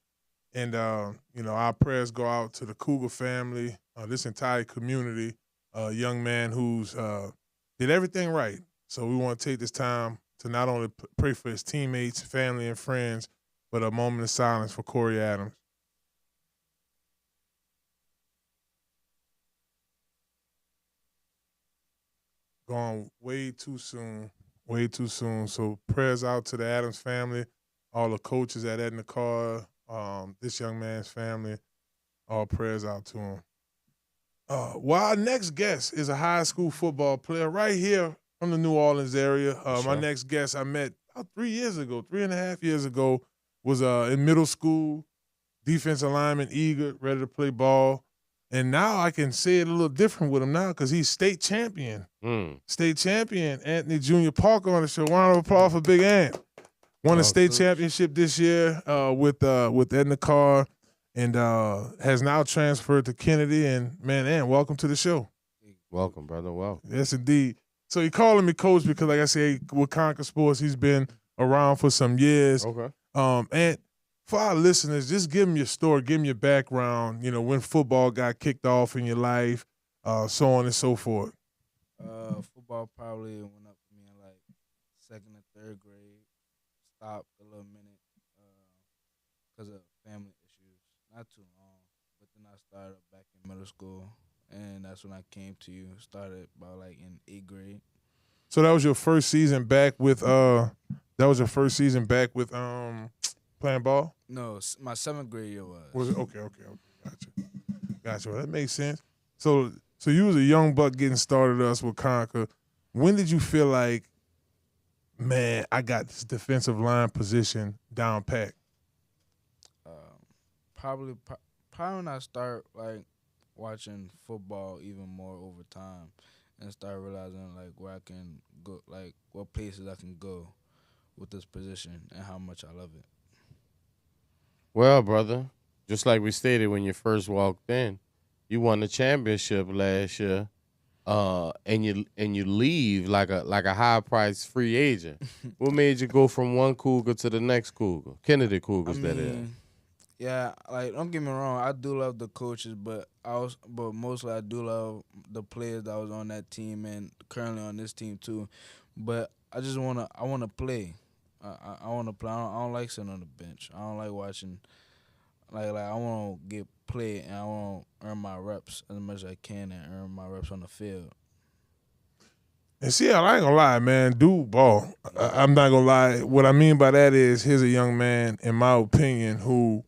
And, our prayers go out to the Cougar family, this entire community, a young man who's did everything right. So we want to take this time to not only pray for his teammates, family, and friends, but a moment of silence for Corey Adams. Gone way too soon. So prayers out to the Adams family, all the coaches at Edna Carr, this young man's family, all prayers out to him. Well, our next guest is a high school football player right here from the New Orleans area. My next guest I met about 3.5 years ago, was in middle school, defensive lineman, eager, ready to play ball. And now I can say it a little different with him now because he's state champion. State champion, Anthony Jr. Parker on the show. Round of applause for Big Ant. Won a state championship this year with Edna Carr, and has now transferred to Kennedy. And, man, Ant, welcome to the show. Welcome, brother. Welcome. Yes, indeed. So he calling me coach because, like I said, with Conquer Sports, he's been around for some years. Okay. And for our listeners, just give them your story, give them your background, when football got kicked off in your life, so on and so forth. Football probably went up for me in like second or third grade. Stopped a little minute because of family issues. Not too long, but then I started back in middle school, and that's when I came to you. Started about like in 8th grade. So that was your first season back with playing ball? No, my 7th grade year was. Was it? Okay, gotcha. Gotcha. Well, that makes sense. So you was a young buck getting started us with Conquer. When did you feel like, man, I got this defensive line position down pat? Probably when I start like watching football even more over time, and start realizing like where I can go, like what places I can go with this position, and how much I love it. Well, brother, just like we stated when you first walked in, you won the championship last year, and you leave like a high price free agent. What made you go from one Cougar to the next Cougar? Kennedy Cougars, that is. Yeah, like don't get me wrong, I do love the coaches, but mostly I do love the players that was on that team and currently on this team too. But I wanna play. I want to play. I don't like sitting on the bench. I don't like watching. Like I want to get played, and I want to earn my reps as much as I can and earn my reps on the field. And see, I ain't gonna lie, man. Dude, ball. I'm not gonna lie. What I mean by that is, here's a young man, in my opinion, who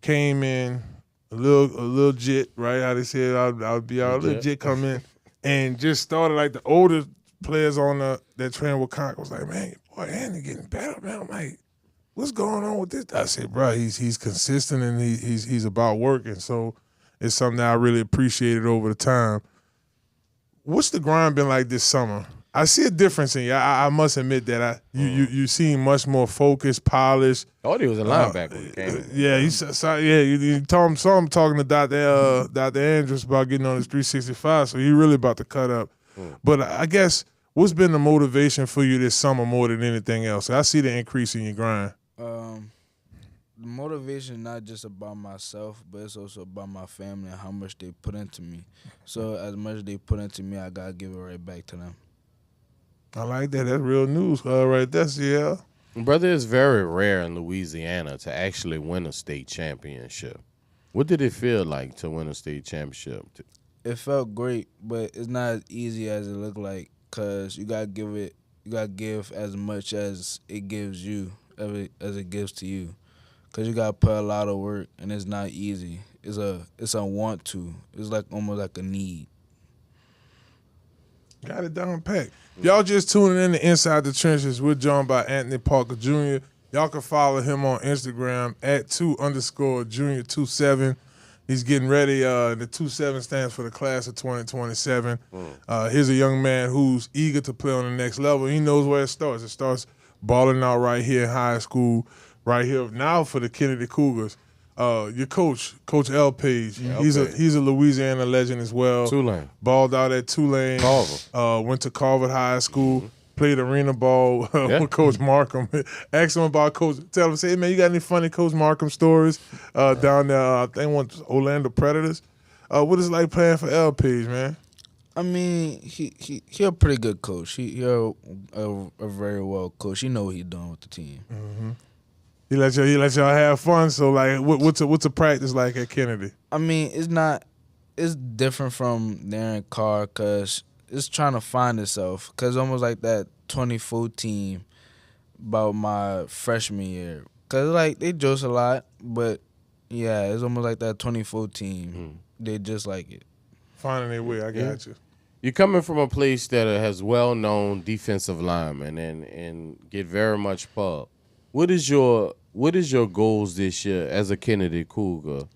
came in a little jit, right? How they said I'll be out, a little jit come in, and just started like the older players on that train with Conk was like, man, boy, Andy getting better, man. I'm like, what's going on with this? I said, bro, he's consistent and he's about working. So it's something that I really appreciated over the time. What's the grind been like this summer? I see a difference in you. I must admit that you seem much more focused, polished. I thought he was a linebacker when he came. Yeah, you saw him talking to Dr. Andrews about getting on his 365, so he really about to cut up. But I guess what's been the motivation for you this summer more than anything else? I see the increase in your grind. The motivation not just about myself, but it's also about my family and how much they put into me. So as much as they put into me, I gotta give it right back to them. I like that. That's real news, right? That's Brother, it's very rare in Louisiana to actually win a state championship. What did it feel like to win a state championship? It felt great, but it's not as easy as it looked like, cause you gotta give as much as it gives you, as it gives to you, cause you gotta put a lot of work, and it's not easy. It's a want to. It's like almost like a need. Got it down pat. Y'all just tuning in to Inside the Trenches. We're joined by Anthony Parker Jr. Y'all can follow him on Instagram at 2_Junior27. He's getting ready. The 27 stands for the class of 2027. Here's a young man who's eager to play on the next level. He knows where it starts. It starts balling out right here in high school, right here now for the Kennedy Cougars. Your coach, Coach L. Page, he's a Louisiana legend as well. Tulane. Balled out at Tulane. Carver. Went to Carver High School. Played arena ball with Coach Markham. Asked him about Coach. Tell him, say, hey, man, you got any funny Coach Markham stories down there? I think one Orlando Predators. What is it like playing for L. Page, man? I mean, he a pretty good coach. He a very well coach. He know what he's doing with the team. Mm-hmm. He let y'all have fun. So like, what's a practice like at Kennedy? I mean, it's different from there in Carr, cause it's trying to find itself. Cause almost like that 2014 about my freshman year. Cause like they joke a lot, but yeah, it's almost like that 2014. They just like it. Finding their way. I got you. You're coming from a place that has well-known defensive linemen and get very much pub. What is your goals this year as a Kennedy Cougar,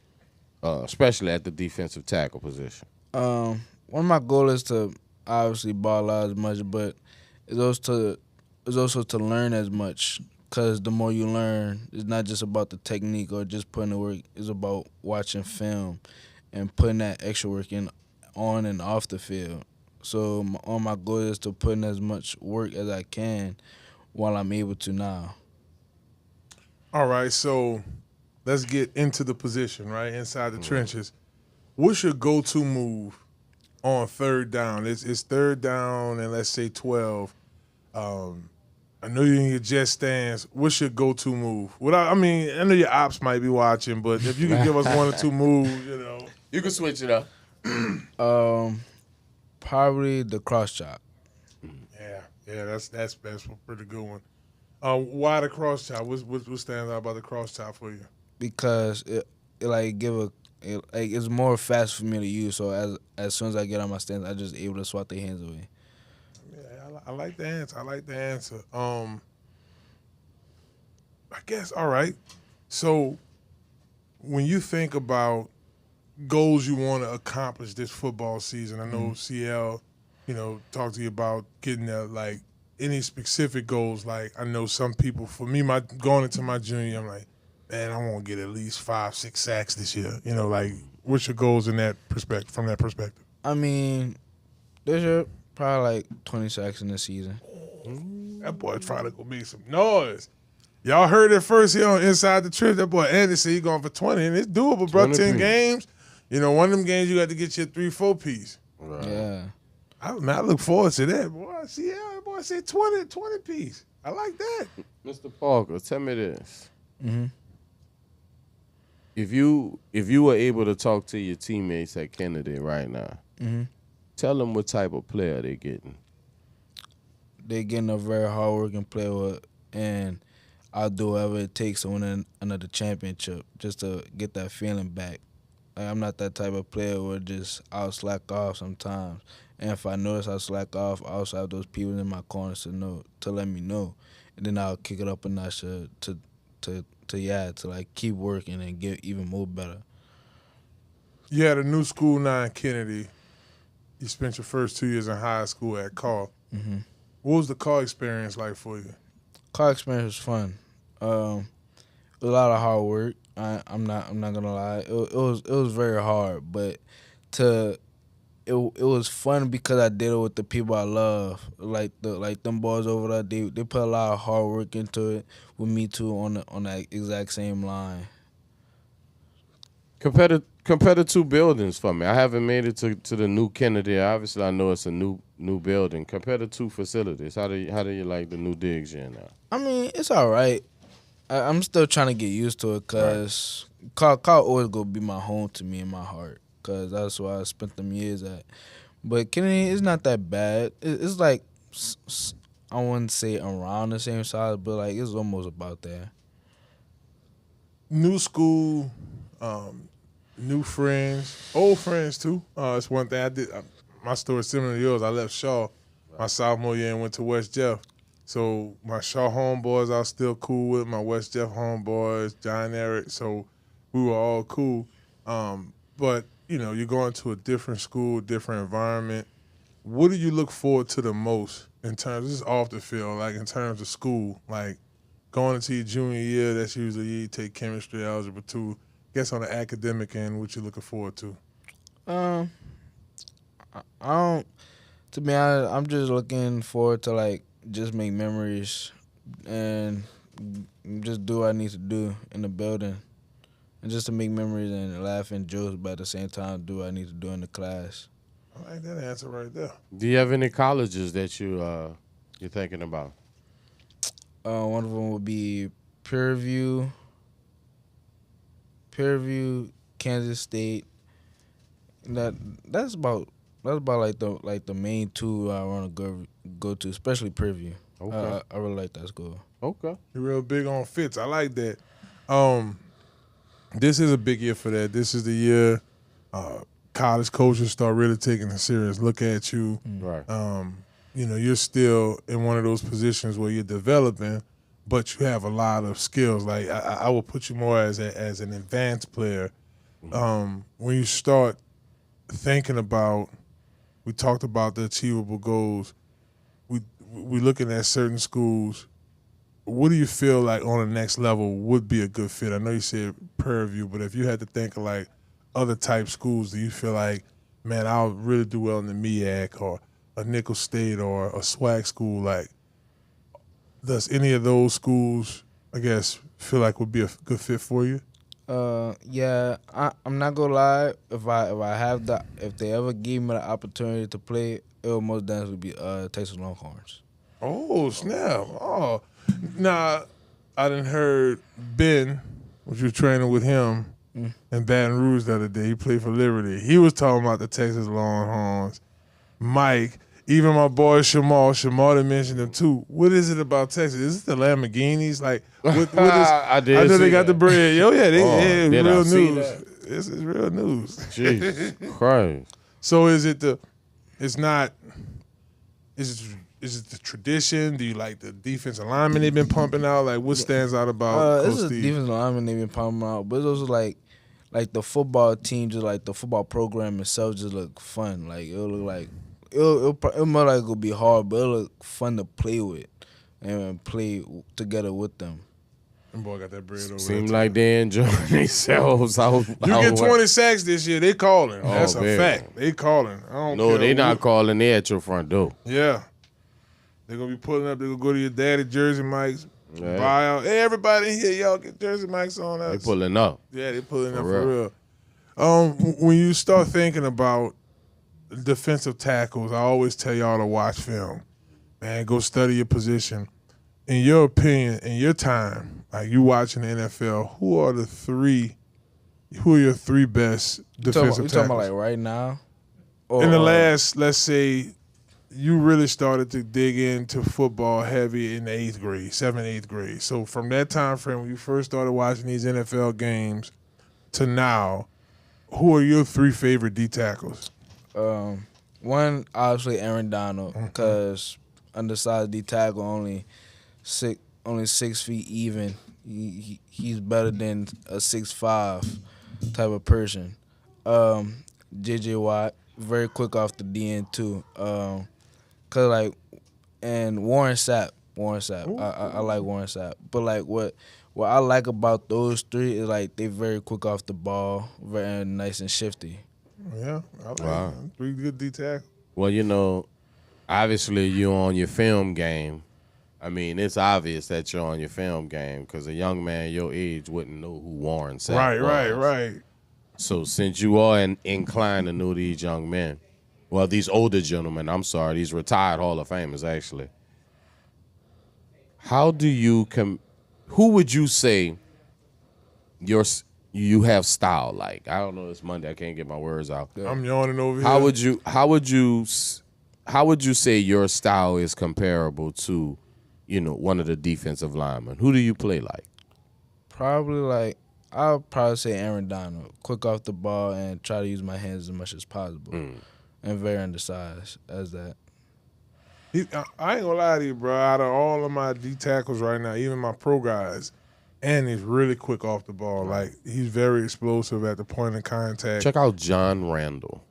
especially at the defensive tackle position? One of my goals is to obviously ball out as much, but it's also to learn as much. Cause the more you learn, it's not just about the technique or just putting the work. It's about watching film and putting that extra work in on and off the field. So my goal is to put in as much work as I can while I'm able to now. All right, so let's get into the position, right, inside the trenches. What's your go-to move on third down? It's third down and let's say 12. I know you're in your jet stance. What's your go-to move? I know your ops might be watching, but if you could give us one or two moves, You can switch it up. Probably the cross chop. Yeah, that's a pretty good one. Why the cross chop? What stands out about the cross chop for you? Because it like give It's more fast for me to use. So as soon as I get on my stance, I just able to swat their hands away. Yeah, I like the answer. I like the answer. I guess, all right. So when you think about goals you want to accomplish this football season, I know CL, talked to you about getting like any specific goals. Like I know some people, for me, going into my junior year, I'm like, man, I want to get at least 5-6 sacks this year. Like what's your goals in that perspective? From that perspective, I mean, this year probably like 20 sacks in the season. that boy's probably gonna make some noise. Y'all heard it first here on Inside the Trip. That boy Andy said he going for 20, and it's doable, bro. 10 games. One of them games you got to get your 3-4 piece. Right. Yeah. I look forward to that, boy. See, that boy said 20 piece. I like that. Mr. Parker, tell me this. Mm-hmm. If you were able to talk to your teammates at Kennedy right now, tell them what type of player they're getting. They're getting a very hard-working player, and I'll do whatever it takes to win another championship just to get that feeling back. Like, I'm not that type of player where I'll slack off sometimes. And if I notice I slack off, I also have those people in my corners to let me know. And then I'll kick it up a notch to like keep working and get even more better. You had a new school now in Kennedy. You spent your first 2 years in high school at Carl. Mm-hmm. What was the Carl experience like for you? Car experience was fun. A lot of hard work. I'm not gonna lie. It was very hard, but it was fun because I did it with the people I love. Like them boys over there, they put a lot of hard work into it with me too on that exact same line. Compare the two buildings for me. I haven't made it to the new Kennedy. Obviously, I know it's a new building. Compare the two facilities. How do you like the new digs here now? I mean, it's all right. I'm still trying to get used to it because Carl always gonna be my home to me in my heart because that's where I spent them years at. But Kennedy is not that bad. It's like, I wouldn't say around the same size, but like it's almost about there. New school, new friends, old friends too. It's one thing I did. My story is similar to yours. I left Shaw my sophomore year and went to West Jeff. So my Shaw homeboys I was still cool with. My West Jeff homeboys, John Eric. So we were all cool. But you're going to a different school, different environment. What do you look forward to the most in terms? This is off the field, like in terms of school, like going into your junior year. That's usually you take chemistry, algebra 2. Guess on the academic end, what you looking forward to? I don't. To be honest, I'm just looking forward to like just make memories and just do what I need to do in the building, and just to make memories and laugh and jokes, but at the same time do what I need to do in the class. I like that answer right there. Do you have any colleges that you're thinking about? One of them would be Peerview, Kansas State. That's about like the main two I want to go to, especially Peerview. Okay. I really like that school. Okay. You're real big on fits. I like that. This is a big year for that. This is the year college coaches start really taking a serious look at you. Right. You're still in one of those positions where you're developing, but you have a lot of skills. Like I would put you more as an advanced player. When you start thinking about, we talked about the achievable goals. We looking at certain schools. What do you feel like on the next level would be a good fit? I know you said Prairie View, but if you had to think of like other type schools, do you feel like, man, I'll really do well in the MEAC or a Nickel State or a SWAC school? Like, does any of those schools, I guess, feel like would be a good fit for you? Yeah, I'm not gonna lie. If they ever gave me the opportunity to play, it would most definitely be Texas Longhorns. Oh snap! Oh, now I done heard Ben, was you training with him in Baton Rouge the other day? He played for Liberty. He was talking about the Texas Longhorns. Mike, even my boy Shamal done mentioned them too. What is it about Texas? Is it the Lamborghinis? Like, what is? I did. I know they got the bread. Yo, yeah, they did real I see news. that? It's real news. Jesus Christ. So is it the tradition? Do you like the defensive lineman they've been pumping out? Like what stands out about Coach It's a Steve? defensive lineman they've been pumping out, but it's also like the football team, just like the football program itself, just look fun. Like it'll look like it'll more like it'll be hard, but it'll look fun to play with and play together with them. Them boy got that bread over there. Seem like they enjoying themselves. You get 20 sacks this year, they calling. Oh, That's a man. fact. They calling. I don't No, care they who- not calling. They at your front door. Yeah. They're going to be pulling up. They're going to go to your daddy Jersey Mike's. Yeah. Buy out. Hey, everybody in here, y'all get Jersey Mike's on us. They pulling up. Yeah, they pulling up For for real. When you start thinking about defensive tackles, I always tell y'all to watch film. Man, go study your position. In your opinion, in your time, like you watching the NFL, who are your three best defensive You tackles? talking about like right now? Or, In the last, let's say, you really started to dig into football heavy in the 8th grade, 7th, 8th grade. So from that time frame when you first started watching these NFL games to now, who are your three favorite D tackles? one obviously Aaron Donald, because undersized D tackle, only 6 feet even. He's better than a 6'5" type of person. J.J. Watt, very quick off the DN too. Cause like, and Warren Sapp. I like Warren Sapp. But like what I like about those three is like they very quick off the ball, very nice and shifty. Yeah, I like Wow. them. Three good D tackles. Well, obviously you're on your film game. I mean, it's obvious that you're on your film game because a young man your age wouldn't know who Warren Sapp was. Right. So since you are inclined to know these young men, well, these older gentlemen, I'm sorry, these retired Hall of Famers, actually, how do you who would you say you have style like? I don't know, it's Monday, I can't get my words out. I'm yawning over here. How would you say your style is comparable to, one of the defensive linemen? Who do you play like? I'll probably say Aaron Donald. Quick off the ball and try to use my hands as much as possible. And very undersized as that. I ain't gonna lie to you, bro. Out of all of my D tackles right now, even my pro guys, and he's really quick off the ball. Like he's very explosive at the point of contact. Check out John Randall.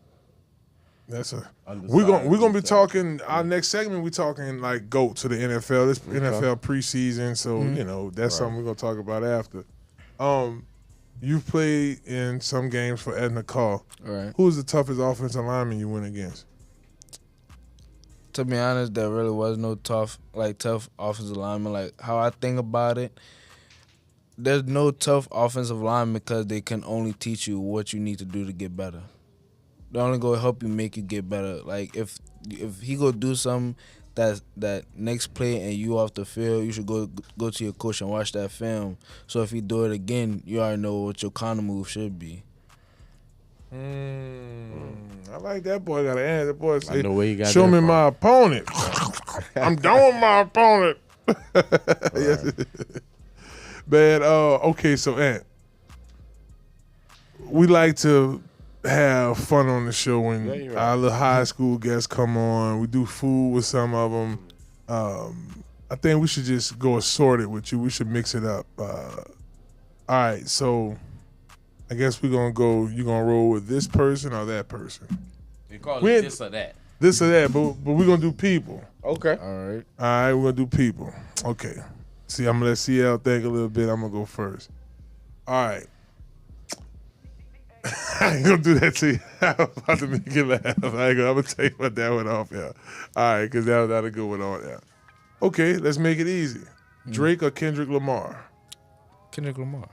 We're gonna be talking our next segment. We talking like GOAT to the NFL. This NFL preseason, so that's something we're gonna talk about after. You've played in some games for Edna Call. Right. Who's the toughest offensive lineman you went against? To be honest, there really was no tough offensive lineman. Like how I think about it, there's no tough offensive lineman because they can only teach you what you need to do to get better. They only go help you make you get better. Like if he go do something that next play and you off the field, you should go to your coach and watch that film. So if he do it again, you already know what your counter move should be. I like that boy. Got an answer. That boy say, I know where you got show that me from. my opponent. I'm done with my opponent. Yes. Man, okay, so Ant, we like to have fun on the show when our little high school guests come on. We do food with some of them. I think we should just go assorted with you. We should mix it up. All right, so I guess we're going to go, you going to roll with this person or that person? They call it this or that. This or that, but we're going to do people. Okay. All right. All right, we're going to do people. Okay. See, I'm going to let CL think a little bit. I'm going to go first. All right. I ain't going to do that to you. I'm about to make you laugh. I'm going to tell you what that went off, yeah. All right, because that was a good one on there. Okay, let's make it easy. Drake or Kendrick Lamar? Kendrick Lamar.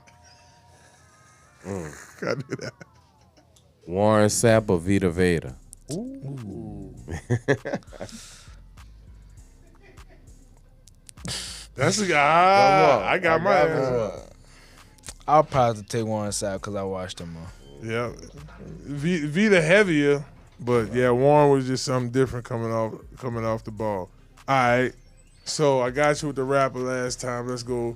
Gotta do that. Warren Sapp or Vita Veda? Ooh. That's a guy. I got my answer. I'll probably have to take Warren Sapp because I watched him more. Yeah. Vita heavier, but yeah, Warren was just something different coming off the ball. All right. So I got you with the rapper last time. Let's go.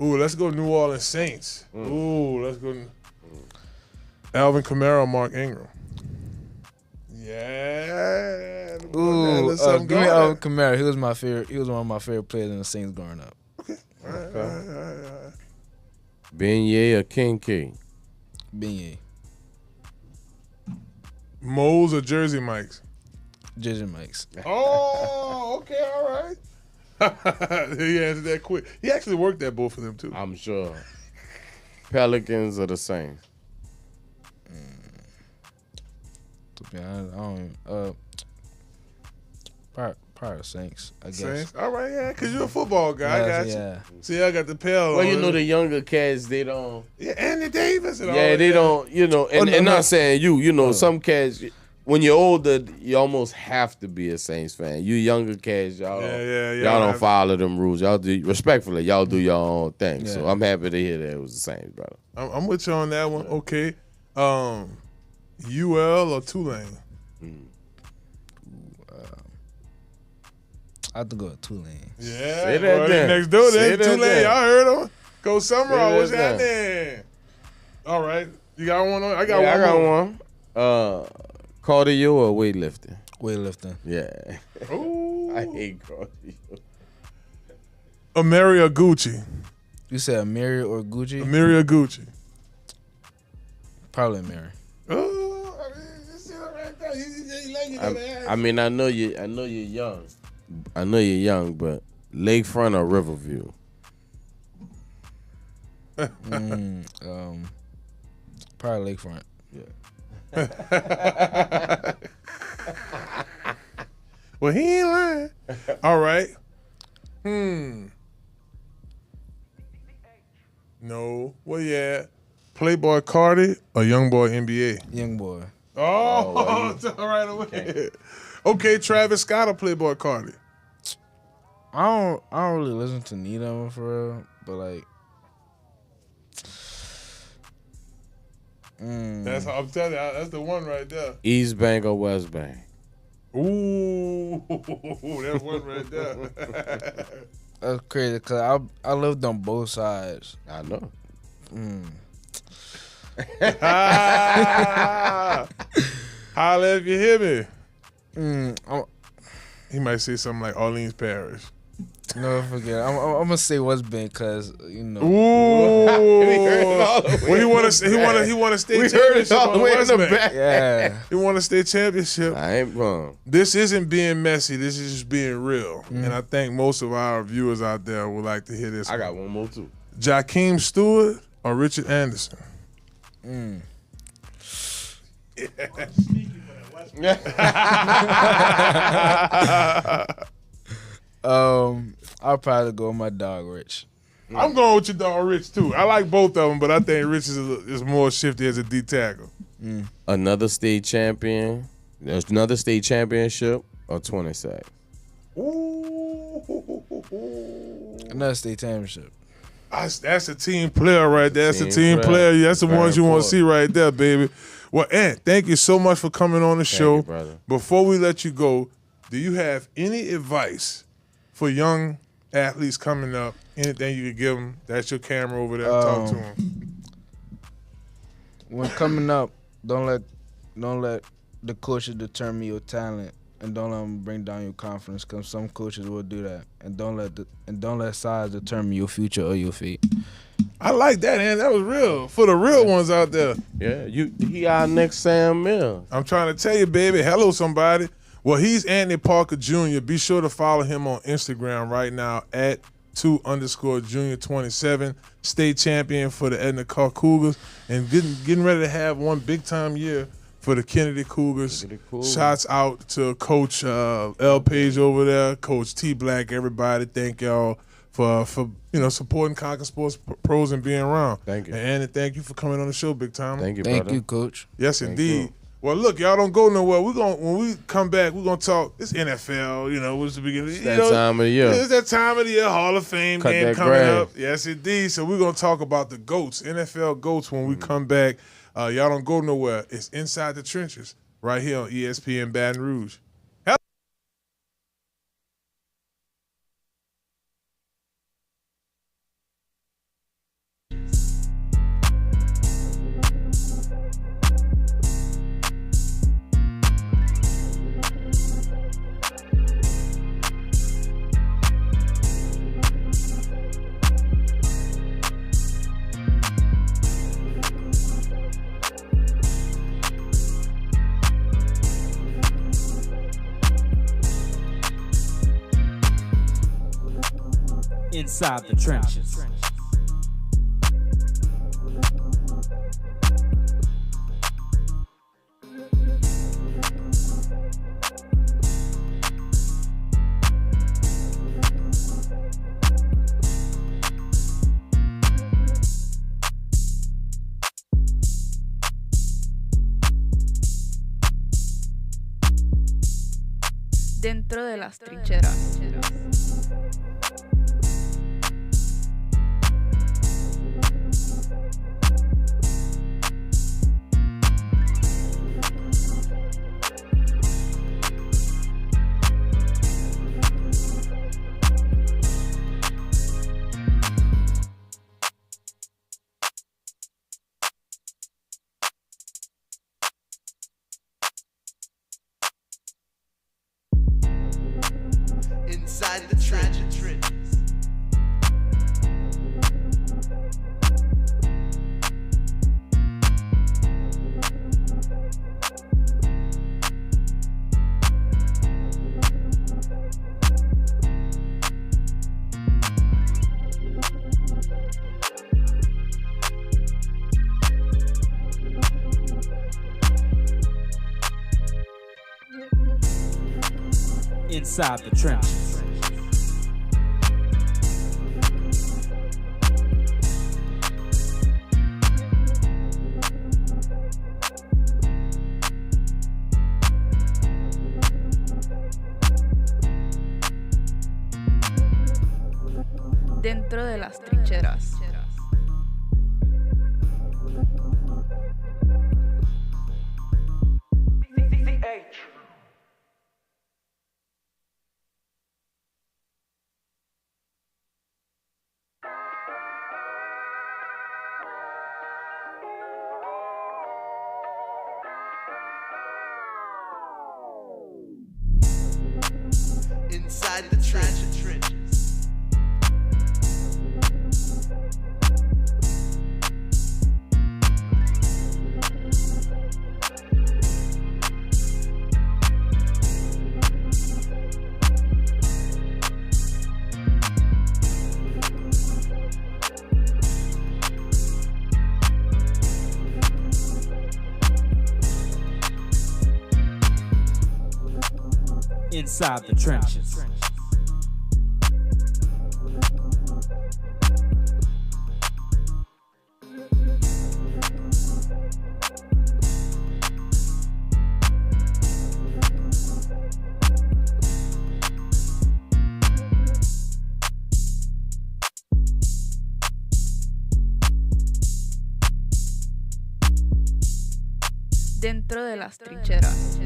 Ooh, let's go New Orleans Saints. Ooh, let's go. Alvin Kamara, or Mark Ingram. Yeah. Ooh, give me Alvin Kamara. He was my favorite. He was one of my favorite players in the Saints growing up. Okay. All right. Beignet or Kincaid? Beignet. Moles or Jersey Mikes? Jersey Mikes. Oh, okay, all right. He answered that quick. He actually worked at both of them too. I'm sure. Pelicans or the Saints? To be honest, I don't. Probably the Saints. I guess. Saints? All right, yeah, because you're a football guy. I got you. Yeah. See, I got the pale. Well, you know the younger cats, they don't. Yeah, Andy Davis. And all Yeah, that. they don't. You know, and, no, and no. not saying you. You know, some cats. When you're older, you almost have to be a Saints fan. You younger cats, y'all. Y'all don't follow them rules. Y'all do respectfully. Y'all do your own thing. Yeah. So I'm happy to hear that it was the Saints, brother. I'm with you on that one. Okay. UL or Tulane? I have to go with Tulane. Yeah. Say that boy, then. next door, Say that's that Tulane. then. Y'all heard him? Go Summerall. What's that happening? All right. You got one on? I got Yeah, one. I got more. one. Cardio or weightlifting? Weightlifting. Yeah. Ooh. I hate cardio. Amiri or Gucci? You said Amiri or Gucci? Amiri or Gucci? Probably Amiri. Oh, I mean, this is right there. You like it, I mean, I know you're young. I know you're young, but Lakefront or Riverview? Probably Lakefront. Well, he ain't lying. All right. No. Well, yeah. Playboy Cardi or Youngboy NBA? Young boy. Oh, all right. Okay, Travis Scott or Playboy Cardi? I don't really listen to neither of them for real, but like. That's how I'm telling you. That's the one right there. East Bank or West Bank? Ooh, that one right there. That's crazy because I lived on both sides. I know. Holla if you hear me. I'm, He might say something like Orleans Parish. no, forget. I'm gonna say West Bank because you know. Ooh, We heard it all the way well, he in want the to back. he want to stay We heard it championship all on the the way in West the Bank. back. Yeah. He want to stay championship. I ain't wrong. This isn't being messy. This is just being real. And I think most of our viewers out there would like to hear this. I got one more too. Jakeem Stewart or Richard Anderson? I'll probably go with my dog Rich. I'm going with your dog Rich too. I like both of them, but I think Rich is more shifty as a D tackle. Another state champion. There's another state championship or 20 sacks. Ooh. Another state championship. That's a team player right there. That's a Team team player. player. That's the Very ones you want to important. see right there, baby. Well, Ant, thank you so much for coming on the show. you, brother. Before we let you go, do you have any advice for young athletes coming up? Anything you could give them? That's your camera over there. Talk to them. When coming up, don't let the coaches determine your talent, and don't let them bring down your confidence. Cause some coaches will do that, and don't let size determine your future or your fate. I like that, Ant. That was real. For the real ones out there. Yeah, he our next Sam Mills. I'm trying to tell you, baby. Hello, somebody. Well, he's Anthony Parker Jr. Be sure to follow him on Instagram right now at 2_Junior27. State champion for the Edna Carr Cougars and getting ready to have one big time year for the Kennedy Cougars. Shouts out to Coach L. Page over there, Coach T. Black, everybody. Thank y'all for supporting Conquer Sports Pros and being around. Thank you. And Andy, thank you for coming on the show, big time. Thank you, Thank brother. you, Coach. Yes, Thank indeed. you. Well, look, y'all don't go nowhere. When we come back, we're gonna talk. It's NFL, what's the beginning? It's that time of the year. It's that time of the year. Hall of Fame Cut game that coming grass. up. Yes, indeed. So we're gonna talk about the GOATs, NFL GOATs, when we come back. Y'all don't go nowhere. It's Inside the Trenches right here on ESPN Baton Rouge. Inside the trenches. Dentro de las trincheras. Inside the trenches. Inside the trenches. Dentro de las trincheras. Inside the trenches. Inside the trenches. Dentro de las trincheras.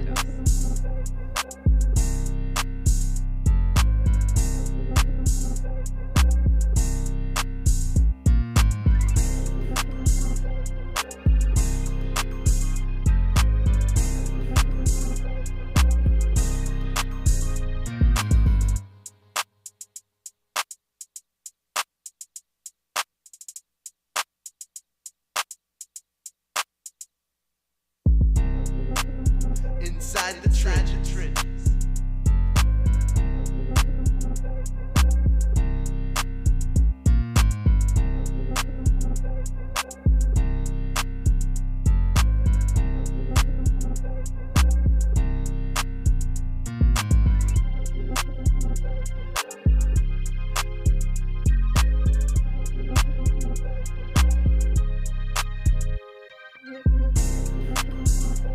Inside the trenches.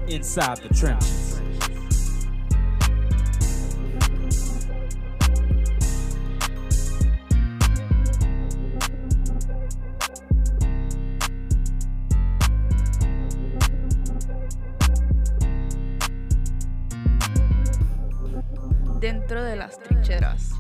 Inside the trenches. Dentro de las trincheras.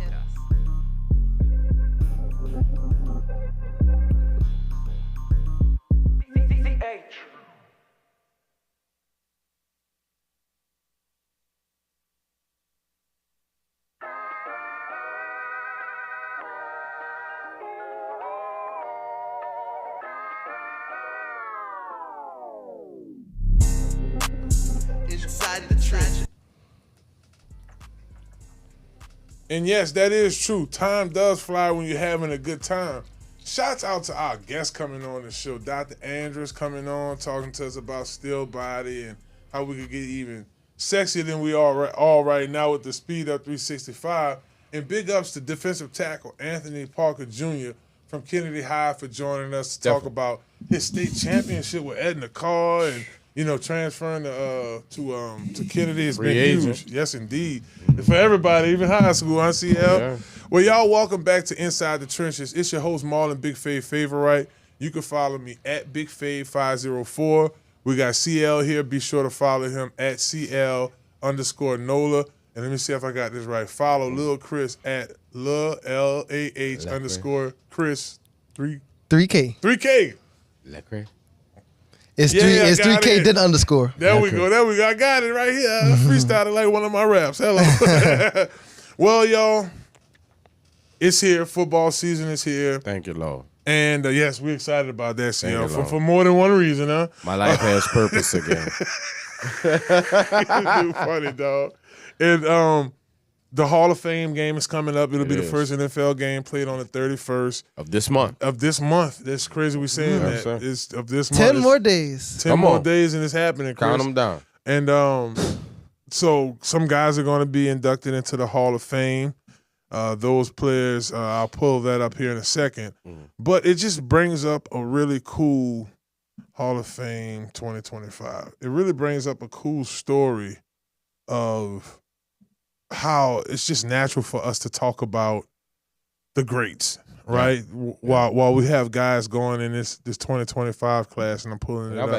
Inside the trenches. And yes, that is true. Time does fly when you're having a good time. Shouts out to our guests coming on the show. Dr. Andrews coming on, talking to us about still body and how we could get even sexier than we are right now with the Speed Up 365. And big ups to defensive tackle Anthony Parker Jr. from Kennedy High for joining us to talk about his state championship with Edna Carr and transferring to Kennedy has been huge. Yes, indeed. And for everybody, even high school, ICL. Yeah. Well, y'all, welcome back to Inside the Trenches. It's your host, Marlon Big Fave Favorite. You can follow me at Big Fave 504. We got CL here. Be sure to follow him at CL_NOLA. And let me see if I got this right. Follow Lil Chris at LAH_Chris 3K. 3K. It's 3K then underscore. There we go. I got it right here. I freestyled like one of my raps. Hello. Well, y'all, it's here. Football season is here. Thank you, Lord. And yes, we're excited about that, CL, for more than one reason, huh? My life has purpose again. You're funny, dog. And the Hall of Fame game is coming up. It'll be the first NFL game played on the 31st of this month. That's crazy we're saying that. Sir. It's of this month. 10 more days. 10 more days and it's happening, Chris. Count them down. And so some guys are going to be inducted into the Hall of Fame. Those players, I'll pull that up here in a second. But it just brings up a really cool Hall of Fame 2025. It really brings up a cool story of how it's just natural for us to talk about the greats, right? Yeah. While we have guys going in this 2025 class, and I'm pulling it up.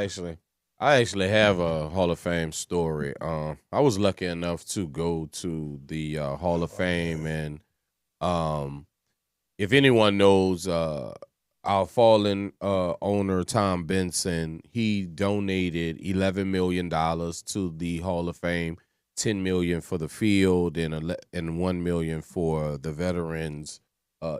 I actually have a Hall of Fame story. I was lucky enough to go to the Hall of Fame, and if anyone knows, our fallen owner Tom Benson, he donated $11 million to the Hall of Fame. $10 million for the field and $1 million for the veterans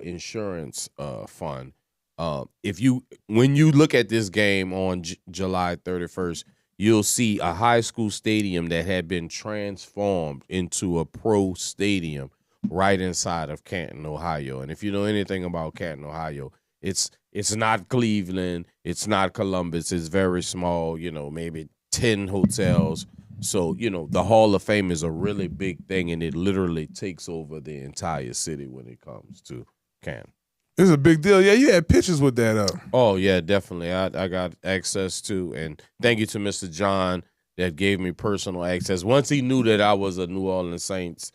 insurance fund. When you look at this game on July 31st, you'll see a high school stadium that had been transformed into a pro stadium right inside of Canton, Ohio. And if you know anything about Canton, Ohio, it's not Cleveland, it's not Columbus, it's very small, maybe 10 hotels. So, the Hall of Fame is a really big thing, and it literally takes over the entire city when it comes to Canton. It's a big deal. Yeah, you had pictures with that up. Oh, yeah, definitely. I got access to, and thank you to Mr. John that gave me personal access. Once he knew that I was a New Orleans Saints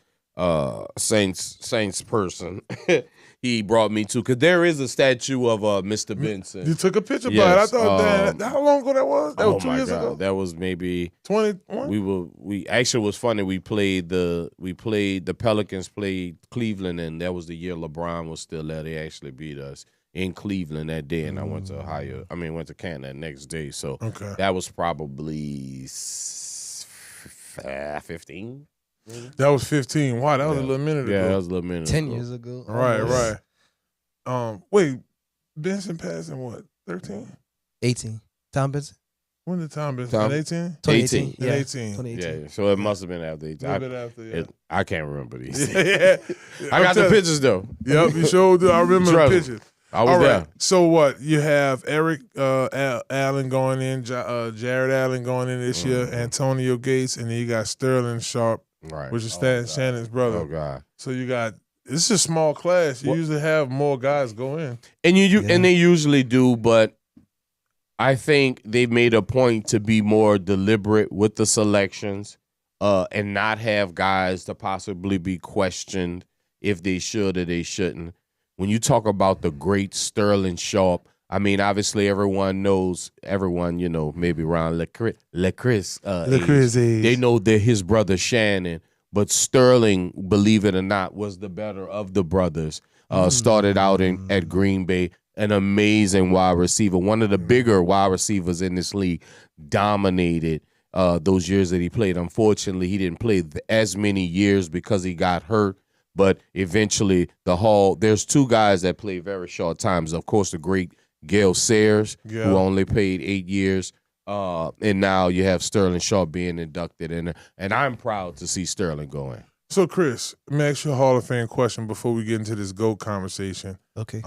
person, he brought me to, because there is a statue of Mr. Benson. You took a picture by it. I thought how long ago that was? That was 2 years ago. That was maybe 21. We actually, it was funny. We played the Pelicans played Cleveland, and that was the year LeBron was still there. They actually beat us in Cleveland that day, and I went to went to Canton that next day. So that was probably 15. That was 15. Wow, that was a little minute ago. Yeah, that was a little minute 10 ago. years ago. Right. Wait, Benson passed in what, 13? 18. Tom Benson? When did Tom Benson? 18? 2018. Yeah. 2018. Yeah, so it must have been after 18. I can't remember these. Yeah. I got the pictures, though. Yep, you sure do. I remember the pictures. I was there. So what? You have Eric Allen going in, Jared Allen going in this year, Antonio Gates, and then you got Sterling Sharp, which is Shannon's brother. Oh, God. So you got, this is a small class. You usually have more guys go in. And and they usually do, but I think they've made a point to be more deliberate with the selections and not have guys to possibly be questioned if they should or they shouldn't. When you talk about the great Sterling Sharp, I mean, obviously everyone knows, maybe around LeChris age. They know that his brother Shannon, but Sterling, believe it or not, was the better of the brothers. Started out at Green Bay, an amazing wide receiver, one of the bigger wide receivers in this league, dominated those years that he played. Unfortunately, he didn't play as many years because he got hurt. But eventually, there's two guys that play very short times. Of course, the great Gale Sayers, who only played 8 years. And now you have Sterling Sharp being inducted. And I'm proud to see Sterling going. So, Chris, let me ask you a Hall of Fame question before we get into this GOAT conversation. Okay.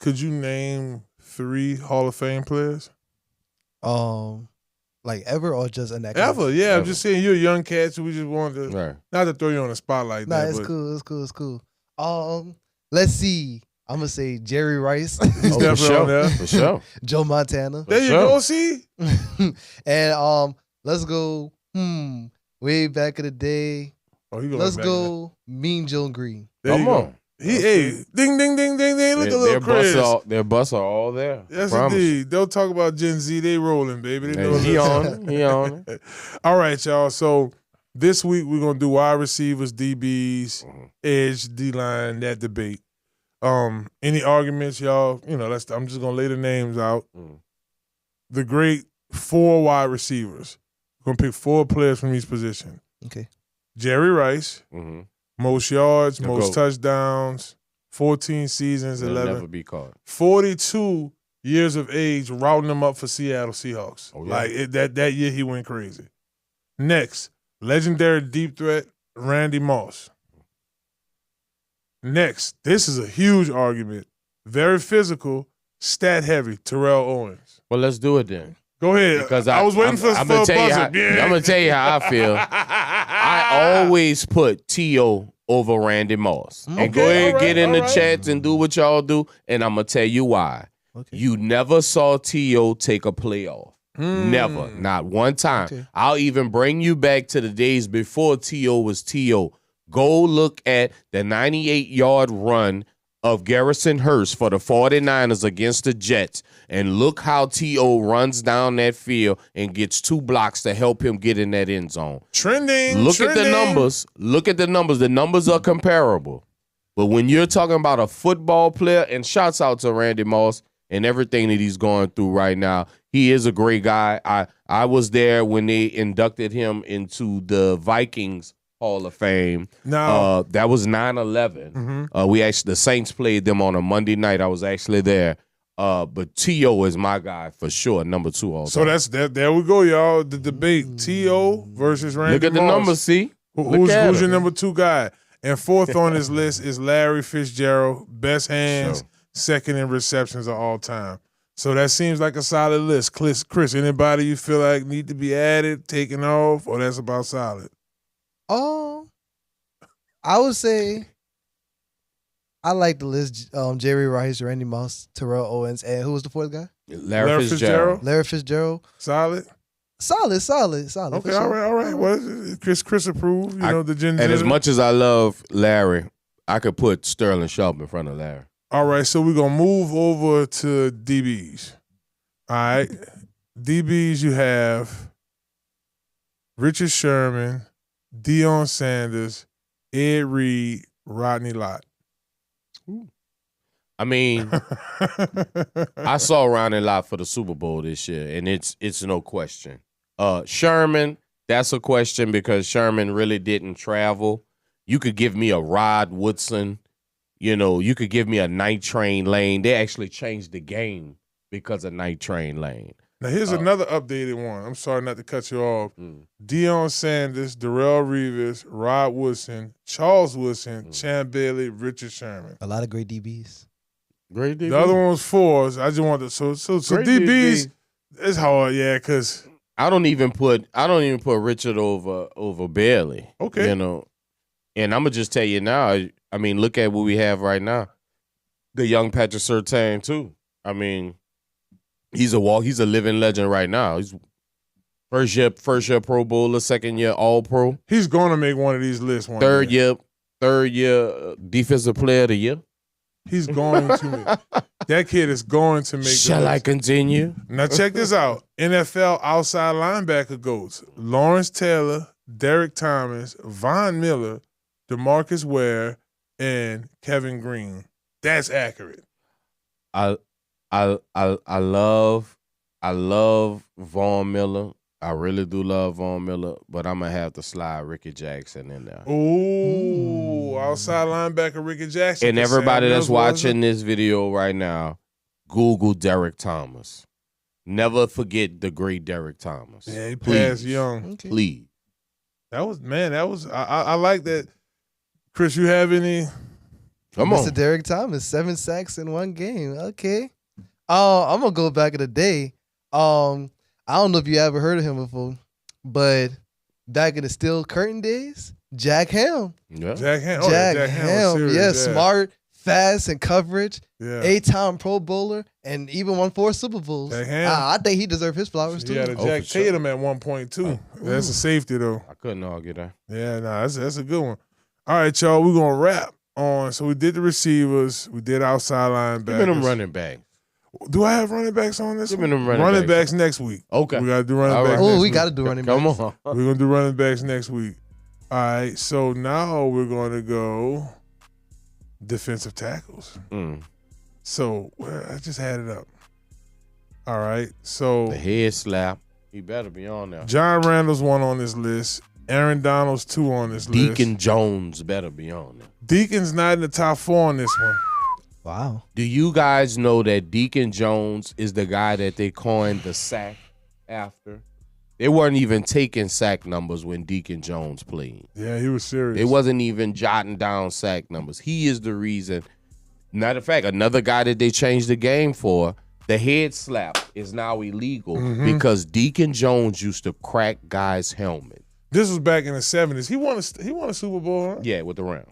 Could you name 3 Hall of Fame players? Like ever or just in that Ever, case? yeah. Ever. I'm just saying you're a young cat, so we just wanted to, Right. not to throw you on the spot like Nah, that. it's but cool. It's cool. It's cool. Let's see. I'm gonna say Jerry Rice, He's for definitely sure. on there. For sure. Joe Montana, There you sure. go, see? and let's go. Way back in the day. Oh, he going Let's back go. Mean Joe Green. There you Come go. on. Hey, ding, ding, ding, ding, ding. Look at little Chris. Their busts are all there. Yes, Promise. indeed. Don't talk about Gen Z. They rolling, baby. They know Hey, he this. on it. He on it. All right, y'all. So this week we're gonna do wide receivers, DBs, edge, D-line, that debate. Any arguments, y'all? You know, I'm just gonna lay the names out. The great 4 wide receivers. We're gonna pick 4 players from each position. Okay. Jerry Rice, most yards, The most GOAT. touchdowns, 14 seasons, They'll 11. never be caught. 42 years of age, routing them up for Seattle Seahawks. Oh, yeah. Like that year, he went crazy. Next, legendary deep threat, Randy Moss. Next, this is a huge argument. Very physical, stat heavy, Terrell Owens. Well, let's do it then. Go ahead. Because I was waiting for a gonna buzzer. tell you how, Yeah. I'm gonna tell you how I feel. I always put T.O. over Randy Moss. And go Okay, ahead, all right, get in all the right. chats and do what y'all do. And I'm gonna tell you why. Okay. You never saw T.O. take a playoff. Never. Not one time. Okay. I'll even bring you back to the days before T.O. was T.O. Go look at the 98-yard run of Garrison Hurst for the 49ers against the Jets, and look how T.O. runs down that field and gets 2 blocks to help him get in that end zone. Trending. Look at the numbers. Look at the numbers. The numbers are comparable. But when you're talking about a football player, and shouts out to Randy Moss and everything that he's going through right now, he is a great guy. I was there when they inducted him into the Vikings Hall of Fame. Now, That was 9/11. The Saints played them on a Monday night. I was actually there. But T.O. is my guy for sure, number 2 all so time. that's that. There we go, y'all. The debate: T.O. versus Randy. Look at the Moss. numbers, see? Who's at your him. number 2 guy? And 4th on this list is Larry Fitzgerald, best hands, Sure. 2nd in receptions of all time. So that seems like a solid list. Chris, anybody you feel like need to be added, taken off, or that's about solid? I would say I like the list. Jerry Rice, Randy Moss, Terrell Owens, and who was the 4th guy? Larry Fitzgerald. Larry Fitzgerald. Solid? Solid. Okay, for all sure. right. Well, Chris approved, the Gen And as Z. much as I love Larry, I could put Sterling Sharp in front of Larry. All right, so we're going to move over to DBs. All right. DBs, you have Richard Sherman, Deion Sanders, Ed Reed, Rodney Lott. I mean, I saw Rodney Lott for the Super Bowl this year, and it's no question. Sherman, that's a question because Sherman really didn't travel. You could give me a Rod Woodson. You could give me a Night Train Lane. They actually changed the game because of Night Train Lane. Now, here's another updated one. I'm sorry not to cut you off. Deion Sanders, Darrell Reeves, Rod Woodson, Charles Woodson, Champ Bailey, Richard Sherman. A lot of great DBs. Great DB. The other one was 4s. I just wanted so Great DBs. DB. It's hard, yeah, because I don't even put Richard over Bailey. Okay. And I'm gonna just tell you now. I mean, look at what we have right now. The young Patrick Surtain too. I mean, he's a living legend right now. He's first year Pro Bowler, 2nd year All Pro, he's going to make one of these lists one third day. year Defensive Player of the Year. He's going to make that kid is going to make the Shall I list. continue? Now check this out. NFL outside linebacker GOATs. Lawrence Taylor, Derek Thomas, Von Miller, DeMarcus Ware, and Kevin Green. That's accurate. I love Von Miller. I really do love Von Miller, but I'm gonna have to slide Ricky Jackson in there. Ooh, outside linebacker Ricky Jackson. And everybody that's watching this video right now, Google Derek Thomas. Never forget the great Derek Thomas. Yeah, he Please. passed young. Please. That was I like that. Chris, you have any? Come on. Mr. Derek Thomas, 7 sacks in one game. Okay. I'm gonna go back in the day. I don't know if you ever heard of him before, but back in the Steel Curtain days, Jack Ham. Yeah. Jack Ham. Jack Ham. Ham. Serious, Yeah, smart, fast, and coverage. Yeah. 8-time Pro Bowler, and even won 4 Super Bowls. Jack Ham. I think he deserved his flowers too. He had a Oh, Jack for sure. Tatum at one point too. That's a safety though. I couldn't argue that. Yeah, that's a good one. All right, y'all, we're gonna wrap on. So we did the receivers, we did outside linebackers. Give me them running back. Do I have running backs on this? Give me one? them running backs next week. Okay. We gotta do running All backs. right. Next We week. got to do running backs. Come on. We're gonna do running backs next week. All right, so now we're gonna go defensive tackles. So I just had it up. All right, so The head slap. He better be on there. John Randall's one on this list. Aaron Donald's 2 on this list. Deacon Jones better be on there. Deacon's not in the top 4 on this one. Wow. Do you guys know that Deacon Jones is the guy that they coined the sack after? They weren't even taking sack numbers when Deacon Jones played. Yeah, he was serious. They wasn't even jotting down sack numbers. He is the reason. Matter of fact, another guy that they changed the game for, the head slap is now illegal because Deacon Jones used to crack guys' helmets. This was back in the 70s. He won a Super Bowl, huh? Yeah, with the Rams.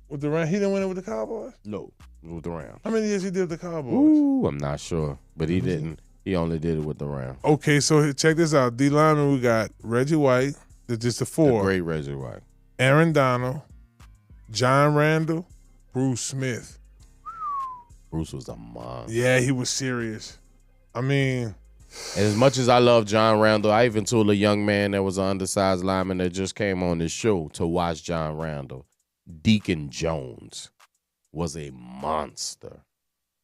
With the Rams. He didn't win it with the Cowboys? No, with the Rams. How many years he did with the Cowboys? Ooh, I'm not sure, but he didn't. He only did it with the Rams. Okay, so check this out. D lineman, we got Reggie White, that's just the 4. The great Reggie White. Aaron Donald, John Randall, Bruce Smith. Bruce was a monster. Yeah, he was serious. I mean, And as much as I love John Randall, I even told a young man that was an undersized lineman that just came on this show to watch John Randall. Deacon Jones was a monster.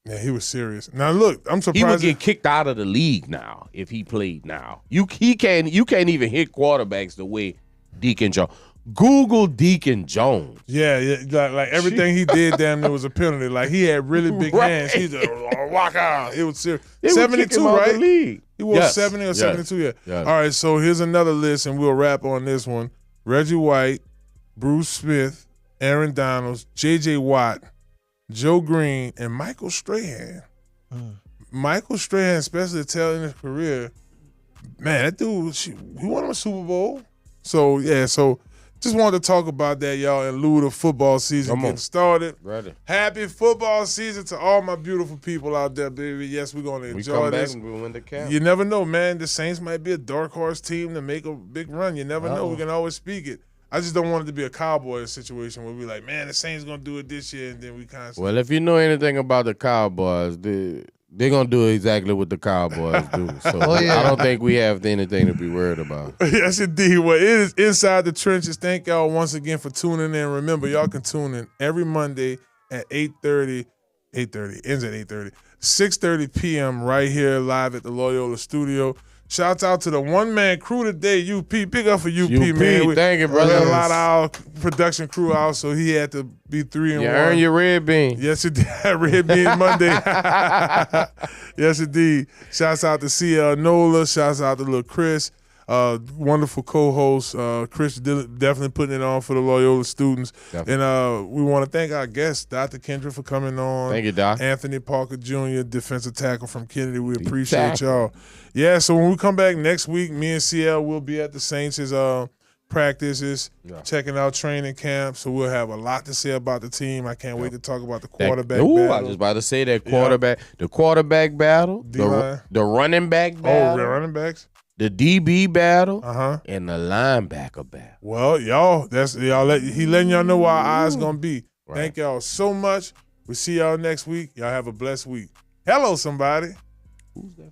yeah, he was serious. Now look, I'm surprised. He would get kicked out of the league now if he played now. You can't even hit quarterbacks the way Deacon Jones. Google Deacon Jones. Yeah, like everything he did, damn, there was a penalty. Like he had really big Right. hands. He's a walk out. It was serious. They would kick 72, him out right? the league. He was Yes. 70 or Yes. 72. Yeah. Yes. All right. So here's another list, and we'll wrap on this one: Reggie White, Bruce Smith, Aaron Donalds, J.J. Watt, Joe Green, and Michael Strahan. Michael Strahan, especially tail in his career, man, that dude, he won him a Super Bowl. So yeah, so just wanted to talk about that, y'all, in lieu of the football season Come on. getting started. Brother. Happy football season to all my beautiful people out there, baby. Yes, we're gonna We enjoy come back this. and we win the cap. You never know, man. The Saints might be a dark horse team to make a big run. You never know. We can always speak it. I just don't want it to be a Cowboys situation where we're like, man, the Saints gonna do it this year, and then we constantly. Well, if you know anything about the Cowboys, they're going to do exactly what the Cowboys do. So I don't think we have anything to be worried about. Yes, indeed. Well, it is Inside the Trenches. Thank y'all once again for tuning in. Remember, y'all can tune in every Monday at 8:30. 8:30. Ends at 8:30. 6:30 p.m. right here live at the Loyola studio. Shouts out to the one-man crew today, UP. Big up for UP, man. Thank you, We brother. had a lot of our production crew out, so he had to be 3 and You 1. earn your red bean. Yes, it did. Red Bean Monday. Yes, indeed. Shouts out to CL NOLA. Shouts out to little Chris. Wonderful co-host. Chris definitely putting it on for the Loyola students. Definitely. And we want to thank our guest, Dr. KENDRA, for coming on. Thank you, Doc. Anthony Parker Jr., defensive tackle from Kennedy. We Deep appreciate tackle. y'all. Yeah, so when we come back next week, me and CL will be at the Saints' practices, checking out training camp. So we'll have a lot to say about the team. I can't wait to talk about the quarterback I battle. was just about to say that quarterback, the quarterback battle, D-line. the running back battle, the running backs. the DB battle, Uh-huh. and the linebacker battle. Well, y'all, he letting y'all know where our eyes gonna be. Right. Thank y'all so much. We'll see y'all next week. Y'all have a blessed week. Hello, somebody. Who's that?